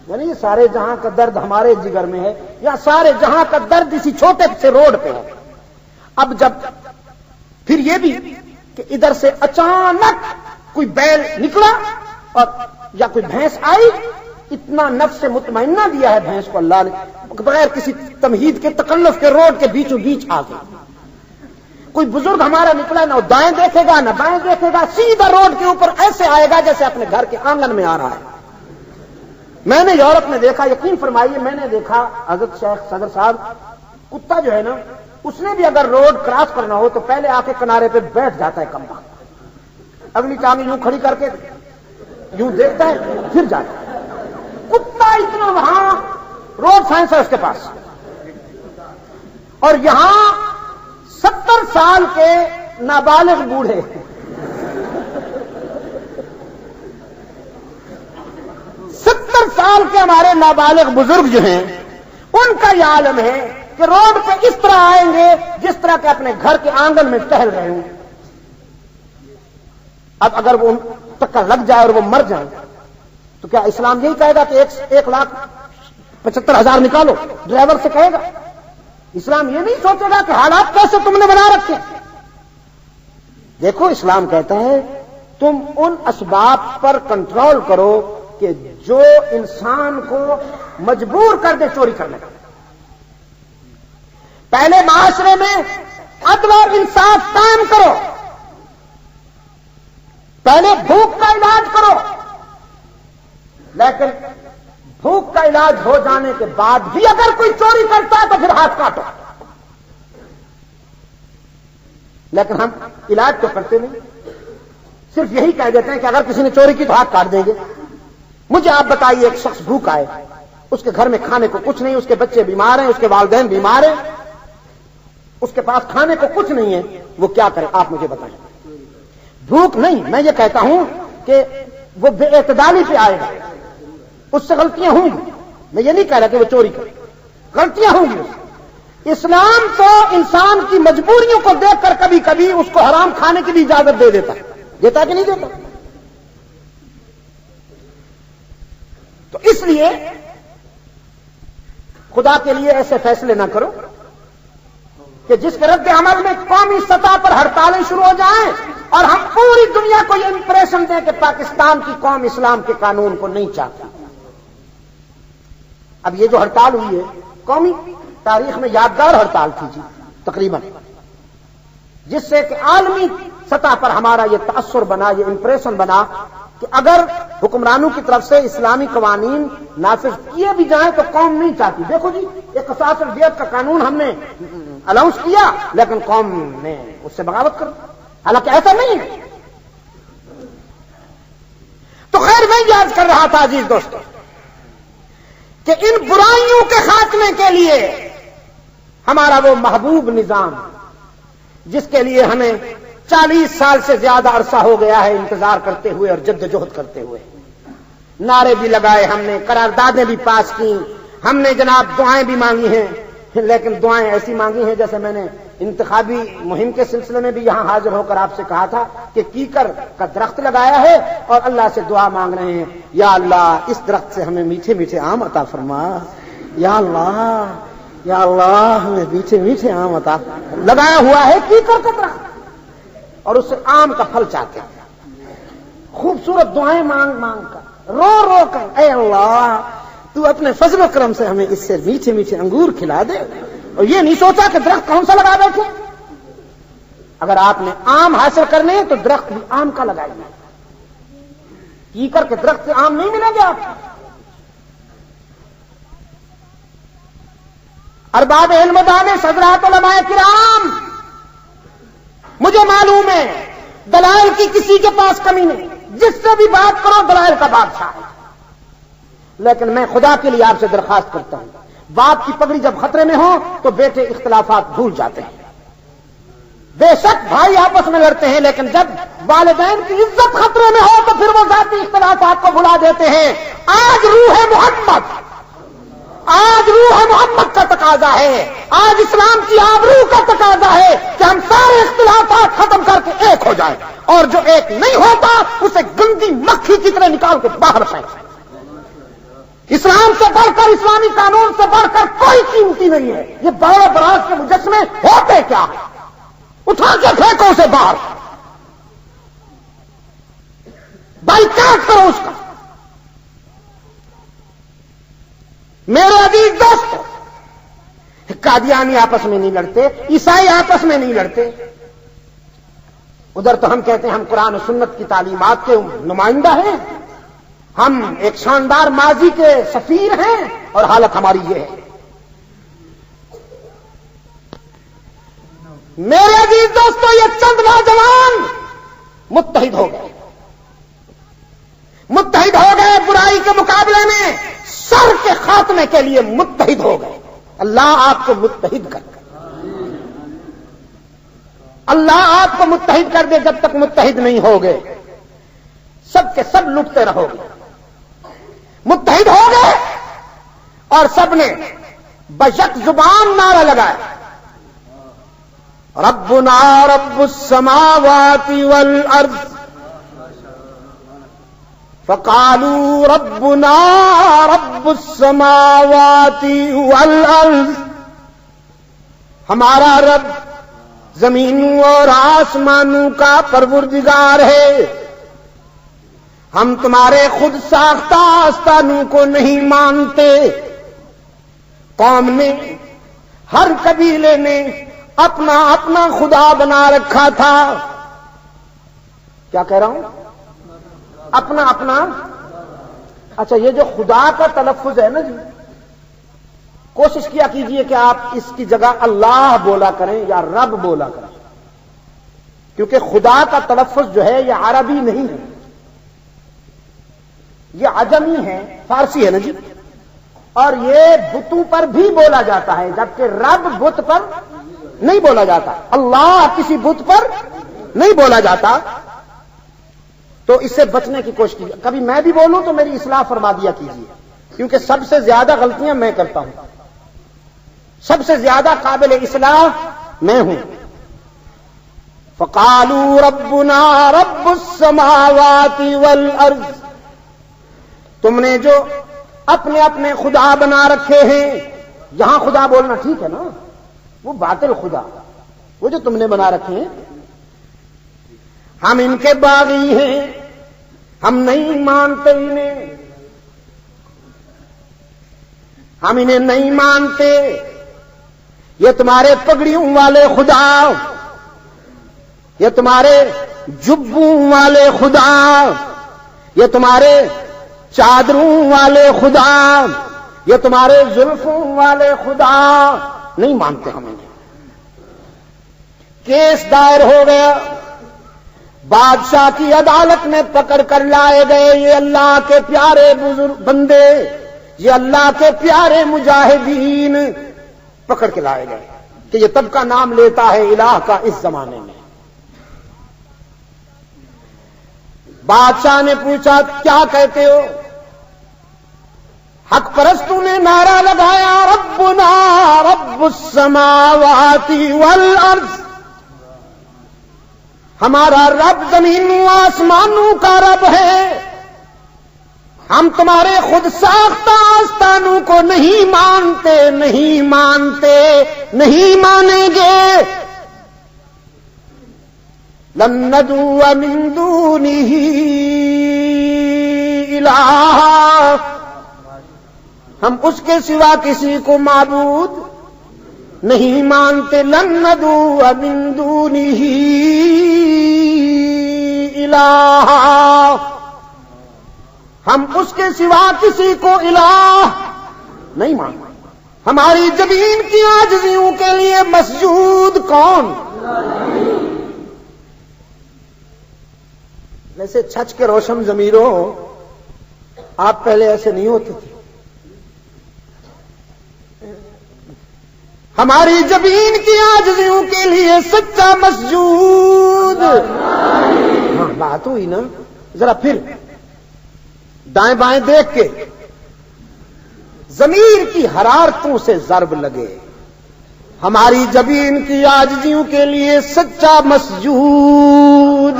یعنی سارے جہاں کا درد ہمارے جگر میں ہے، یا سارے جہاں کا درد اسی چھوٹے سے روڈ پہ ہے۔ اب جب پھر یہ بھی کہ ادھر سے اچانک کوئی بیل نکلا اور یا کوئی بھینس آئی، اتنا نفس مطمئنہ دیا ہے بھینس کو اللہ نے، بغیر کسی تمہید کے تکلف کے روڈ کے بیچوں بیچ آ گئی۔ کوئی بزرگ ہمارا نکلا، نہ دائیں دیکھے گا نہ بائیں دیکھے گا، سیدھا روڈ کے اوپر ایسے آئے گا جیسے اپنے گھر کے آنگن میں آ رہا ہے۔ میں نے یورپ میں دیکھا، یقین فرمائیے میں نے دیکھا، حضرت شیخ صدر صاحب، کتا جو ہے نا اس نے بھی اگر روڈ کراس کرنا ہو تو پہلے آ کے کنارے پہ بیٹھ جاتا ہے کمبا، اگلی ٹانگ یوں کھڑی کر کے یوں دیکھتا ہے پھر جاتا ہے۔ کتا اتنا وہاں روڈ سائنس ہے اس کے پاس، اور یہاں 70 سال کے نابالغ بوڑھے 70 سال کے ہمارے نابالغ بزرگ جو ہیں ان کا یہ عالم ہے کہ روڈ پہ اس طرح آئیں گے جس طرح کہ اپنے گھر کے آنگن میں ٹہل رہے ہوں. اب اگر وہ ٹکر لگ جائے اور وہ مر جائیں تو کیا اسلام یہی کہے گا کہ 1,75,000 نکالو؟ ڈرائیور سے کہے گا؟ اسلام یہ نہیں سوچے گا کہ حالات کیسے تم نے بنا رکھے. دیکھو اسلام کہتا ہے تم ان اسباب پر کنٹرول کرو کہ جو انسان کو مجبور کر دے چوری کرنے کا. پہلے معاشرے میں عدل اور انصاف قائم کرو. پہلے بھوک کا علاج کرو. لیکن بھوک کا علاج ہو جانے کے بعد بھی اگر کوئی چوری کرتا ہے تو پھر ہاتھ کاٹو. لیکن ہم علاج تو کرتے نہیں, صرف یہی کہہ دیتے ہیں کہ اگر کسی نے چوری کی تو ہاتھ کاٹ دیں گے. مجھے آپ بتائیے ایک شخص بھوکا ہے, اس کے گھر میں کھانے کو کچھ نہیں, اس کے بچے بیمار ہیں, اس کے والدین بیمار ہیں, اس کے پاس کھانے کو کچھ نہیں ہے, وہ کیا کرے آپ مجھے بتائیں. بھوک نہیں, میں یہ کہتا ہوں کہ وہ بے اعتدالی پہ آئے گا, اس سے غلطیاں ہوں گی. میں یہ نہیں کہہ رہا کہ وہ چوری کرے, غلطیاں ہوں گی. اسلام تو انسان کی مجبوریوں کو دیکھ کر کبھی کبھی اس کو حرام کھانے کی بھی اجازت دے دیتا ہے. دیتا کہ نہیں دیتا؟ تو اس لیے خدا کے لیے ایسے فیصلے نہ کرو کہ جس کے رد عمل میں قومی سطح پر ہڑتالیں شروع ہو جائیں اور ہم پوری دنیا کو یہ امپریشن دیں کہ پاکستان کی قوم اسلام کے قانون کو نہیں چاہتی. اب یہ جو ہڑتال ہوئی ہے قومی تاریخ میں یادگار ہڑتال تھی جی تقریباً, جس سے کہ عالمی سطح پر ہمارا یہ تاثر بنا, یہ امپریشن بنا کہ اگر حکمرانوں کی طرف سے اسلامی قوانین نافذ کیے بھی جائیں تو قوم نہیں چاہتی. دیکھو جی ایک قصاص الدیت کا قانون ہم نے الاؤنس کیا لیکن قوم نے اس سے بغاوت کر, حالانکہ ایسا نہیں ہے. تو خیر میں یاد کر رہا تھا عزیز دوستو کہ ان برائیوں کے خاتمے کے لیے ہمارا وہ محبوب نظام جس کے لیے ہمیں 40 سال سے زیادہ عرصہ ہو گیا ہے انتظار کرتے ہوئے اور جدوجہد کرتے ہوئے, نعرے بھی لگائے ہم نے, قراردادیں بھی پاس کی ہم نے, جناب دعائیں بھی مانگی ہیں, لیکن دعائیں ایسی مانگی ہیں جیسے میں نے انتخابی مہم کے سلسلے میں بھی یہاں حاضر ہو کر آپ سے کہا تھا کہ کیکر کا درخت لگایا ہے اور اللہ سے دعا مانگ رہے ہیں, یا اللہ اس درخت سے ہمیں میٹھے میٹھے آم عطا فرما, یا اللہ ہمیں میٹھے میٹھے آم عطا. لگایا ہوا ہے کیکر کا درخت اور اس سے آم کا پھل چاہتے ہیں. خوبصورت دعائیں مانگ مانگ کر, رو رو کر, اے اللہ تو اپنے فضل و کرم سے ہمیں اس سے میٹھے میٹھے انگور کھلا دے. اور یہ نہیں سوچا کہ درخت کون سا لگا بیٹھے. اگر آپ نے آم حاصل کرنے تو درخت بھی آم کا لگائیے, کیکر کے درخت سے آم نہیں ملیں گے آپ. ارباب علم و دانش حضرات علماء کرام, مجھے معلوم ہے دلائل کی کسی کے پاس کمی نہیں, جس سے بھی بات کرو دلائل کا بادشاہ ہے. لیکن میں خدا کے لیے آپ سے درخواست کرتا ہوں, باپ کی پگڑی جب خطرے میں ہو تو بیٹے اختلافات بھول جاتے ہیں. بے شک بھائی آپس میں لڑتے ہیں, لیکن جب والدین کی عزت خطرے میں ہو تو پھر وہ ذاتی اختلافات کو بھلا دیتے ہیں. آج روح محمد کا تقاضا ہے, آج اسلام کی آبرو کا تقاضا ہے کہ ہم سارے اختلافات ختم کر کے ایک ہو جائیں, اور جو ایک نہیں ہوتا اسے گندی مکھی کی طرح نکال کے باہر پھینک. اسلام سے بڑھ کر, اسلامی قانون سے بڑھ کر کوئی قیمتی نہیں ہے. یہ بڑے براز کے مجسمے ہوتے کیا, اٹھا کے پھینکو اسے باہر, بائیکاٹ کرو اس کا. میرے عزیز دوستو, قادیانی آپس میں نہیں لڑتے, عیسائی آپس میں نہیں لڑتے. ادھر تو ہم کہتے ہیں ہم قرآن و سنت کی تعلیمات کے نمائندہ ہیں, ہم ایک شاندار ماضی کے سفیر ہیں, اور حالت ہماری یہ ہے. میرے عزیز دوستو, یہ چند نوجوان متحد ہو گئے برائی کے مقابلے میں, شر کے خاتمے کے لیے متحد ہو گئے. اللہ آپ کو متحد کر دے, اللہ آپ کو متحد کر دے. جب تک متحد نہیں ہوگے سب کے سب لٹتے رہو گے. متحد ہو گئے اور سب نے بیک زبان نعرہ لگایا، ربنا رب السماوات والارض، فقالوا ربنا رب السماوات والارض، ہمارا رب زمینوں اور آسمانوں کا پروردگار ہے، ہم تمہارے خود ساختہ آستانوں کو نہیں مانتے۔ قوم نے، ہر قبیلے نے اپنا اپنا خدا بنا رکھا تھا۔ کیا کہہ رہا ہوں؟ اپنا اپنا۔ اچھا، یہ جو خدا کا تلفظ ہے نا جی، کوشش کیا کیجئے کہ آپ اس کی جگہ اللہ بولا کریں یا رب بولا کریں، کیونکہ خدا کا تلفظ جو ہے یہ عربی نہیں ہے، یہ عجمی ہے، فارسی ہے نا جی، اور یہ بتوں پر بھی بولا جاتا ہے، جبکہ رب بت پر نہیں بولا جاتا، اللہ کسی بت پر نہیں بولا جاتا۔ تو اس سے بچنے کی کوشش کیجیے، کبھی میں بھی بولوں تو میری اصلاح فرما دیا کیجیے، کیونکہ سب سے زیادہ غلطیاں میں کرتا ہوں، سب سے زیادہ قابل اصلاح میں ہوں۔ فقالوا ربنا رب السماوات والارض، تم نے جو اپنے اپنے خدا بنا رکھے ہیں، یہاں خدا بولنا ٹھیک ہے نا، وہ باطل خدا، وہ جو تم نے بنا رکھے ہیں، ہم ان کے باغی ہیں، ہم نہیں مانتے انہیں، ہم انہیں نہیں مانتے، یہ تمہارے پگڑیوں والے خدا، یہ تمہارے جبوں والے خدا، یہ تمہارے چادروں والے خدا، یہ تمہارے زلفوں والے خدا، نہیں مانتے ہم انہیں۔ کیس دائر ہو گیا، بادشاہ کی عدالت میں پکڑ کر لائے گئے یہ اللہ کے پیارے بزرگ بندے، یہ اللہ کے پیارے مجاہدین پکڑ کے لائے گئے کہ یہ طبقہ نام لیتا ہے الہ کا اس زمانے میں۔ بادشاہ نے پوچھا کیا کہتے ہو؟ حق پرستوں نے نعرہ لگایا، ربنا رب السماوات والارض، ہمارا رب زمینوں آسمانوں کا رب ہے، ہم تمہارے خود ساختہ آستانوں کو نہیں مانتے، نہیں مانتے، نہیں مانیں گے۔ لن ندعو من دونه الہ، ہم اس کے سوا کسی کو معبود نہیں مانتے۔ لن ندعو من دونه الہ، ہم اس کے سوا کسی کو الہ نہیں مانتے۔ ہماری زمین کی عاجزیوں کے لیے مسجود کون؟ ویسے چھچ کے روشن ضمیروں، آپ پہلے ایسے نہیں ہوتے تھے۔ ہماری زمین کی عاجزیوں کے لیے سچا مسجود، ہاں بات ہوئی نا۔ ذرا پھر دائیں بائیں دیکھ کے ضمیر کی حرارتوں سے ضرب لگے، ہماری زمین کی عاجزیوں کے لیے سچا مسجود۔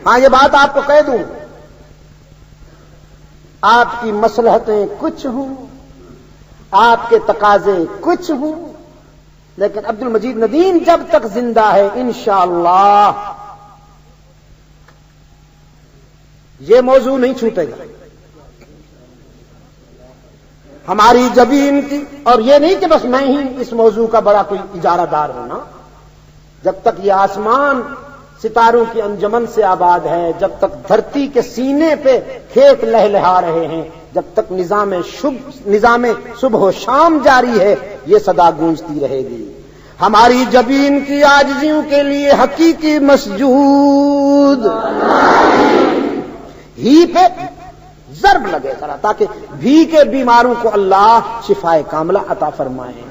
ہاں یہ بات آپ کو کہہ دوں، آپ کی مصلحتیں کچھ ہوں، آپ کے تقاضے کچھ ہوں، لیکن عبد المجید ندیم جب تک زندہ ہے انشاءاللہ یہ موضوع نہیں چھوٹے گا۔ ہماری زمین کی، اور یہ نہیں کہ بس میں ہی اس موضوع کا بڑا کوئی اجارہ دار ہوں نا، جب تک یہ آسمان ستاروں کی انجمن سے آباد ہے، جب تک دھرتی کے سینے پہ کھیت لہلہا رہے ہیں، جب تک نظام صبح و شام جاری ہے، یہ صدا گونجتی رہے گی۔ ہماری زمین کی عاجزیوں کے لیے حقیقی مسجود، ہی پہ ضرب لگے ذرا، تاکہ بھی کے بیماروں کو اللہ شفائے کاملہ عطا فرمائے۔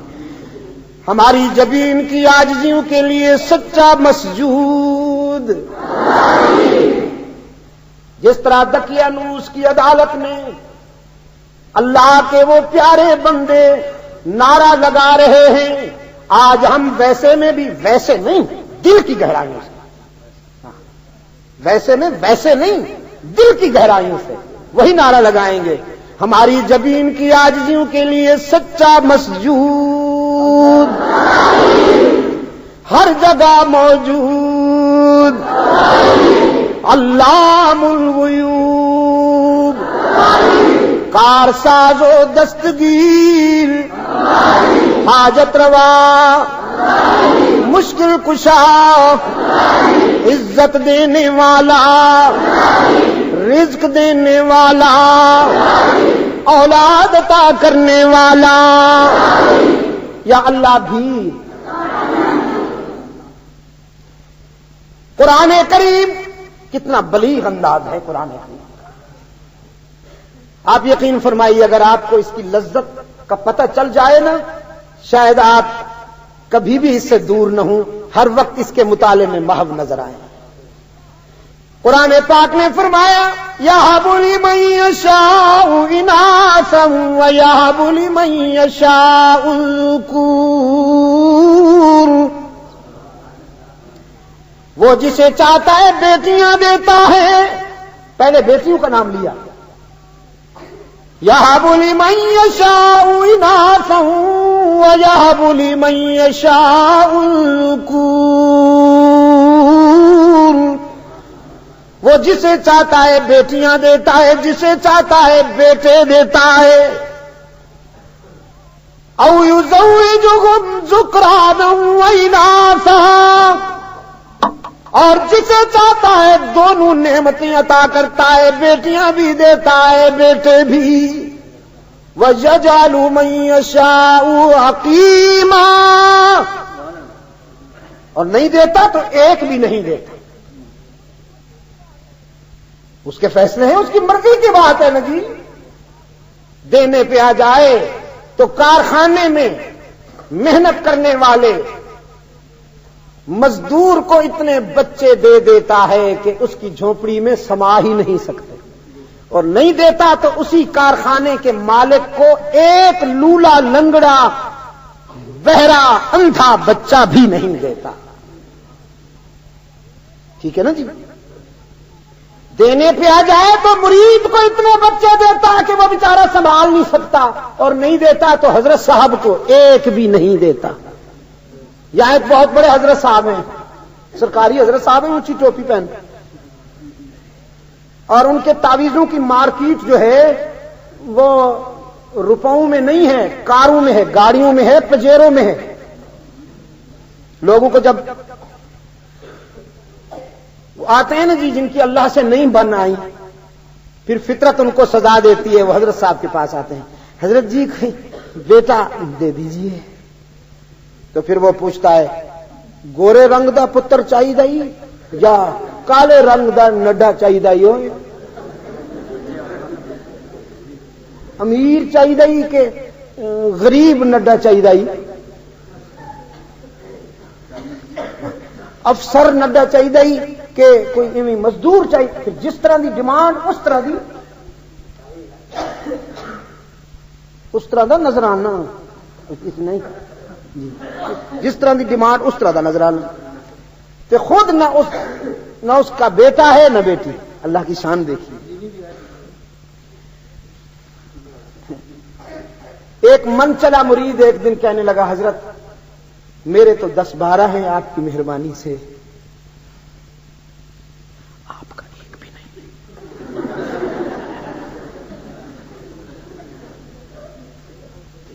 ہماری زمین کی عاجزیوں کے لیے سچا مسجود، جس طرح دقیانوس کی عدالت میں اللہ کے وہ پیارے بندے نعرہ لگا رہے ہیں، آج ہم ویسے میں بھی ویسے نہیں، دل کی گہرائیوں سے، ویسے میں ویسے نہیں، دل کی گہرائیوں سے وہی نعرہ لگائیں گے، ہماری جبین کی عاجزیوں کے لیے سچا مسجود ہر جگہ موجود، علام الغیوب، کارساز و دستگیر، حاجت روا، مشکل کشا، عزت دینے والا، رزق دینے والا، اولاد عطا کرنے والا، یا اللہ بھی۔ قرآن کریم کتنا بلیغ انداز ہے قرآن کریم، آپ یقین فرمائیے اگر آپ کو اس کی لذت کا پتہ چل جائے نا، شاید آپ کبھی بھی اس سے دور نہ ہوں، ہر وقت اس کے مطالعے میں محو نظر آئیں۔ قرآن پاک نے فرمایا یَهَبُ لِمَن یَشَاءُ إِنَاثًا وَیَهَبُ لِمَن یَشَاءُ الذُّکُورَ، وہ جسے چاہتا ہے بیٹیاں دیتا ہے، پہلے بیٹیوں کا نام لیا، یَهَبُ لِمَن یَشَاءُ إِنَاثًا وَیَهَبُ لِمَن یَشَاءُ الذُّکُورَ، وہ جسے چاہتا ہے بیٹیاں دیتا ہے، جسے چاہتا ہے بیٹے دیتا ہے، او یزوجہم ذکرانا واناثا، اور جسے چاہتا ہے دونوں نعمتیں عطا کرتا ہے، بیٹیاں بھی دیتا ہے بیٹے بھی، وَيَجْعَلُ مَن يَشَاءُ عَقِيمًا، اور نہیں دیتا تو ایک بھی نہیں دیتا، اس کے فیصلے ہیں، اس کی مرضی کی بات ہے نا جی۔ دینے پہ آ جائے تو کارخانے میں محنت کرنے والے مزدور کو اتنے بچے دے دیتا ہے کہ اس کی جھونپڑی میں سما ہی نہیں سکتے، اور نہیں دیتا تو اسی کارخانے کے مالک کو ایک لولا لنگڑا بہرا اندھا بچہ بھی نہیں دیتا، ٹھیک ہے نا جی۔ دینے پہ آ جائے تو مرید کو اتنے بچے دیتا کہ وہ بیچارہ سنبھال نہیں سکتا، اور نہیں دیتا تو حضرت صاحب کو ایک بھی نہیں دیتا۔ یہاں ایک بہت بڑے حضرت صاحب ہیں، سرکاری حضرت صاحب ہیں، اونچی ٹوپی پہن، اور ان کے تعویذوں کی مارکیٹ جو ہے وہ روپوں میں نہیں ہے، کاروں میں ہے، گاڑیوں میں ہے، پجیروں میں ہے۔ لوگوں کو جب آتے ہیں نا جی جن کی اللہ سے نہیں بن آئی، پھر فطرت ان کو سزا دیتی ہے، وہ حضرت صاحب کے پاس آتے ہیں، حضرت جی بیٹا دے دیجئے، تو پھر وہ پوچھتا ہے گورے رنگ دا پتر چاہیے یا کالے رنگ دا نڈا چاہیے، امیر چاہیے کہ غریب نڈا چاہیے، افسر نڈا چاہیے کہ کوئی ایویں مزدور چاہیے، پھر جس طرح دی ڈیمانڈ اس طرح دا نظرانہ، نہیں جس طرح دی ڈیمانڈ اس طرح دا نظرانہ، تو خود نہ اس کا بیٹا ہے نہ بیٹی، اللہ کی شان دیکھیے۔ ایک من چلا مرید ایک دن کہنے لگا حضرت میرے تو 10-12 ہیں، آپ کی مہربانی سے آپ کا ایک بھی نہیں۔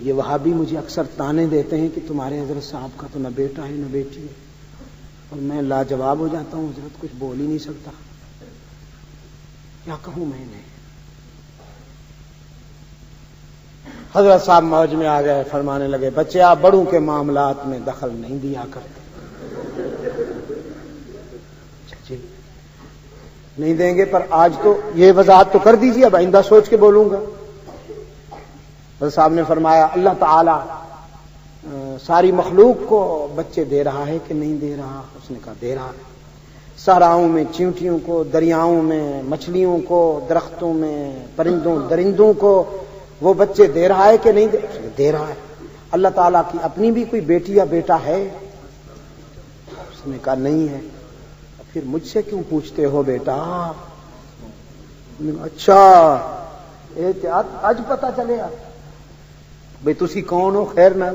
یہ وہابی مجھے اکثر تانے دیتے ہیں کہ تمہارے حضرت صاحب کا تو نہ بیٹا ہے نہ بیٹی ہے، اور میں لاجواب ہو جاتا ہوں، حضرت کچھ بول ہی نہیں سکتا، کیا کہوں میں نے۔ حضرت صاحب موج میں آ گئے، فرمانے لگے بچے آپ بڑوں کے معاملات میں دخل نہیں دیا کرتے، جی نہیں دیں گے، پر آج تو یہ وضاحت تو کر دیجیے، اب آئندہ سوچ کے بولوں گا۔ حضرت صاحب نے فرمایا اللہ تعالی ساری مخلوق کو بچے دے رہا ہے کہ نہیں دے رہا؟ اس نے کہا دے رہا ہے۔ صحراؤں میں چیونٹیوں کو، دریاؤں میں مچھلیوں کو، درختوں میں پرندوں درندوں کو وہ بچے دے رہا ہے کہ نہیں دے رہا ہے؟ اللہ تعالیٰ کی اپنی بھی کوئی بیٹی یا بیٹا ہے؟ اس نے کہا نہیں ہے۔ پھر مجھ سے کیوں پوچھتے ہو بیٹا؟ اچھا آج پتا چلے گا بھئی تسی کون ہو؟ خیر نہ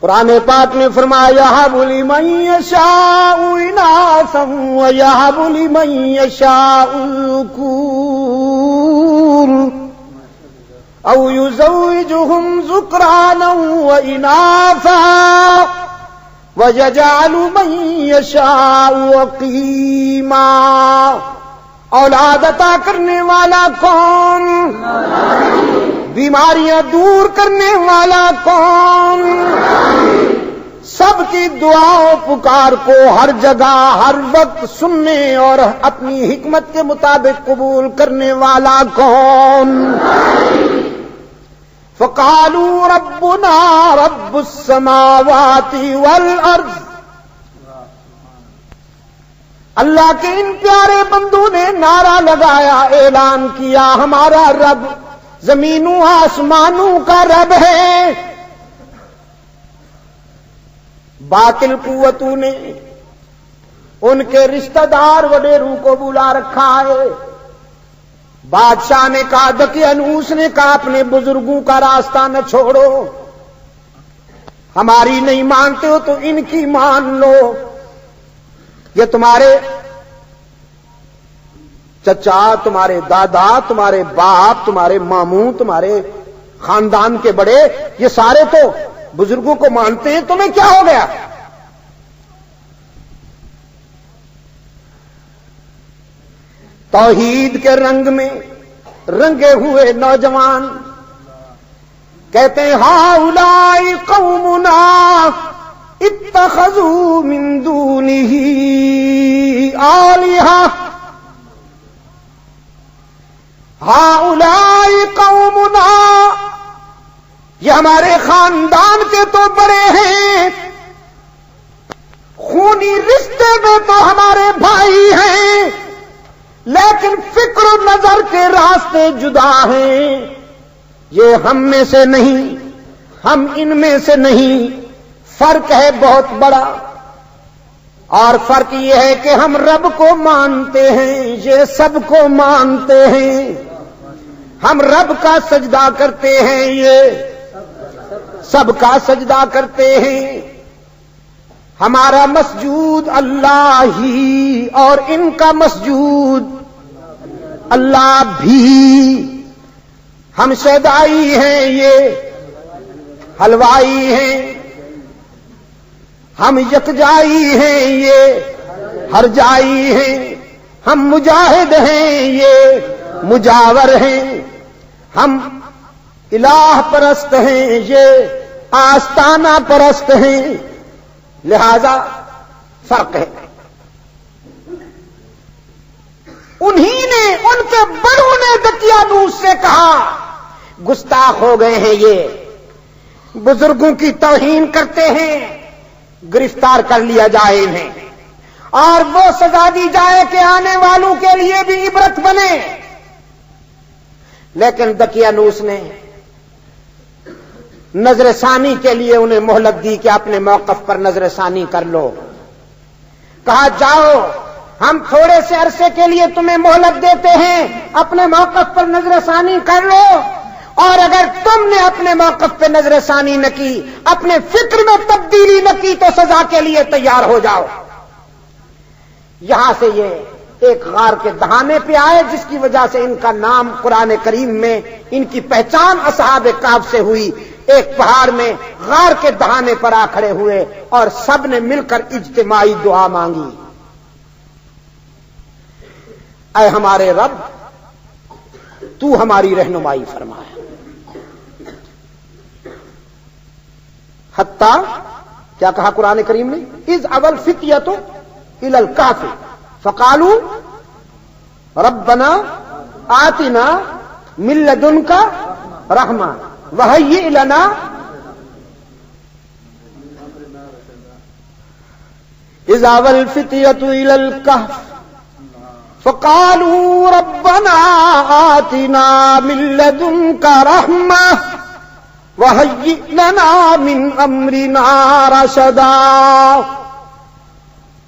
قرآن پاک نے فرمایا یہب لمن یشاء اناثا ویہب لمن یشاء الذکور او یزوجہم ذکرانا واناثا وَيَجْعَلُ مَن يَشَاءُ عَقِيمًا۔ اولاد عطا کرنے والا کون؟ بیماریاں دور کرنے والا کون؟ سب کی دعاؤں پکار کو ہر جگہ ہر وقت سننے اور اپنی حکمت کے مطابق قبول کرنے والا کون؟ فقالوا ربنا رب السماوات والارض۔ اللہ کے ان پیارے بندوں نے نعرہ لگایا، اعلان کیا ہمارا رب زمینوں آسمانوں کا رب ہے۔ باطل قوتوں نے ان کے رشتہ دار وڈیروں کو بلا رکھا ہے۔ بادشاہ نے کہا، دقیانوس نے کہا اپنے بزرگوں کا راستہ نہ چھوڑو، ہماری نہیں مانتے ہو تو ان کی مان لو۔ یہ تمہارے چچا، تمہارے دادا، تمہارے باپ، تمہارے ماموں، تمہارے خاندان کے بڑے، یہ سارے تو بزرگوں کو مانتے ہیں، تمہیں کیا ہو گیا؟ توحید کے رنگ میں رنگے ہوئے نوجوان کہتے ہیں ہؤلاء قومنا اتخذوا من دونه آلہہ، ہؤلاء قومنا، یہ ہمارے خاندان کے تو بڑے ہیں، خونی رشتے میں تو ہمارے بھائی ہیں، لیکن فکر و نظر کے راستے جدا ہیں۔ یہ ہم میں سے نہیں، ہم ان میں سے نہیں، فرق ہے بہت بڑا۔ اور فرق یہ ہے کہ ہم رب کو مانتے ہیں، یہ سب کو مانتے ہیں۔ ہم رب کا سجدہ کرتے ہیں، یہ سب کا سجدہ کرتے ہیں۔ ہمارا مسجود اللہ ہی اور ان کا مسجود اللہ بھی۔ ہم شیدائی ہیں، یہ حلوائی ہیں، ہم یکجائی ہیں، یہ ہرجائی ہیں، ہم مجاہد ہیں، یہ مجاور ہیں، ہم الہ پرست ہیں، یہ آستانہ پرست ہیں، لہذا فرق ہے۔ انہی نے، ان کے بڑوں نے دقیانوس سے کہا گستاخ ہو گئے ہیں، یہ بزرگوں کی توہین کرتے ہیں، گرفتار کر لیا جائے انہیں اور وہ سزا دی جائے کہ آنے والوں کے لیے بھی عبرت بنے۔ لیکن دقیانوس نے نظر ثانی کے لیے انہیں مہلت دی کہ اپنے موقف پر نظر ثانی کر لو۔ کہا جاؤ، ہم تھوڑے سے عرصے کے لیے تمہیں مہلت دیتے ہیں، اپنے موقف پر نظر ثانی کر لو، اور اگر تم نے اپنے موقف پہ نظر ثانی نہ کی، اپنے فکر میں تبدیلی نہ کی، تو سزا کے لیے تیار ہو جاؤ۔ یہاں سے یہ ایک غار کے دہانے پہ آئے، جس کی وجہ سے ان کا نام قرآن کریم میں، ان کی پہچان اصحاب کہف سے ہوئی۔ ایک پہاڑ میں غار کے دہانے پر آ کھڑے ہوئے اور سب نے مل کر اجتماعی دعا مانگی، اے ہمارے رب، تو ہماری رہنمائی فرما۔ حتیٰ کیا کہا قرآن کریم نے؟ اذ اول فتیۃ الی الکہف فقالوا ربنا آتنا من لدنک رحمہ وہیئ لنا اذا والفتية الى الكهف فقالوا ربنا آتنا من لدنك رحمة وهيئ لنا من امرنا رشدا.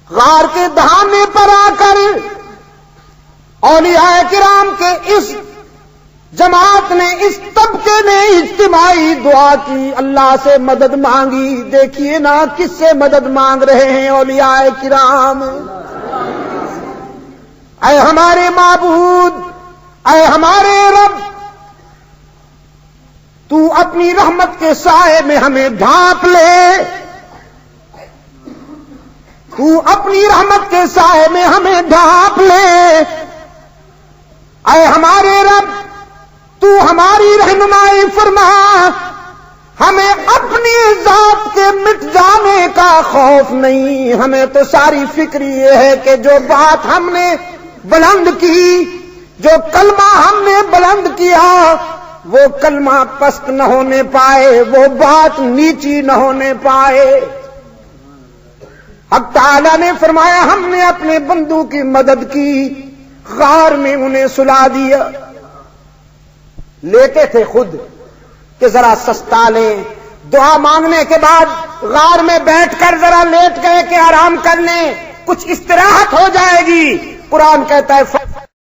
غار کے دہانے پر آ کر اولیاء کرام کے اس جماعت نے، اس طبقے نے اجتماعی دعا کی، اللہ سے مدد مانگی. دیکھیے نا کس سے مدد مانگ رہے ہیں اولیاء کرام. اے ہمارے معبود، اے ہمارے رب، تو اپنی رحمت کے سائے میں ہمیں ڈھانپ لے، تو اپنی رحمت کے سائے میں ہمیں ڈھانپ لے. اے ہمارے رب، تو ہماری رہنمائی فرما، ہمیں اپنی ذات کے مٹ جانے کا خوف نہیں. ہمیں تو ساری فکر یہ ہے کہ جو بات ہم نے بلند کی، جو کلمہ ہم نے بلند کیا، وہ کلمہ پست نہ ہونے پائے، وہ بات نیچی نہ ہونے پائے. حق تعالی نے فرمایا ہم نے اپنے بندوں کی مدد کی، غار میں انہیں سلا دیا. لیتے تھے خود کہ ذرا سستا لیں، دعا مانگنے کے بعد غار میں بیٹھ کر ذرا لیٹ گئے کہ آرام کر لیں، کچھ استراحت ہو جائے گی. قرآن کہتا ہے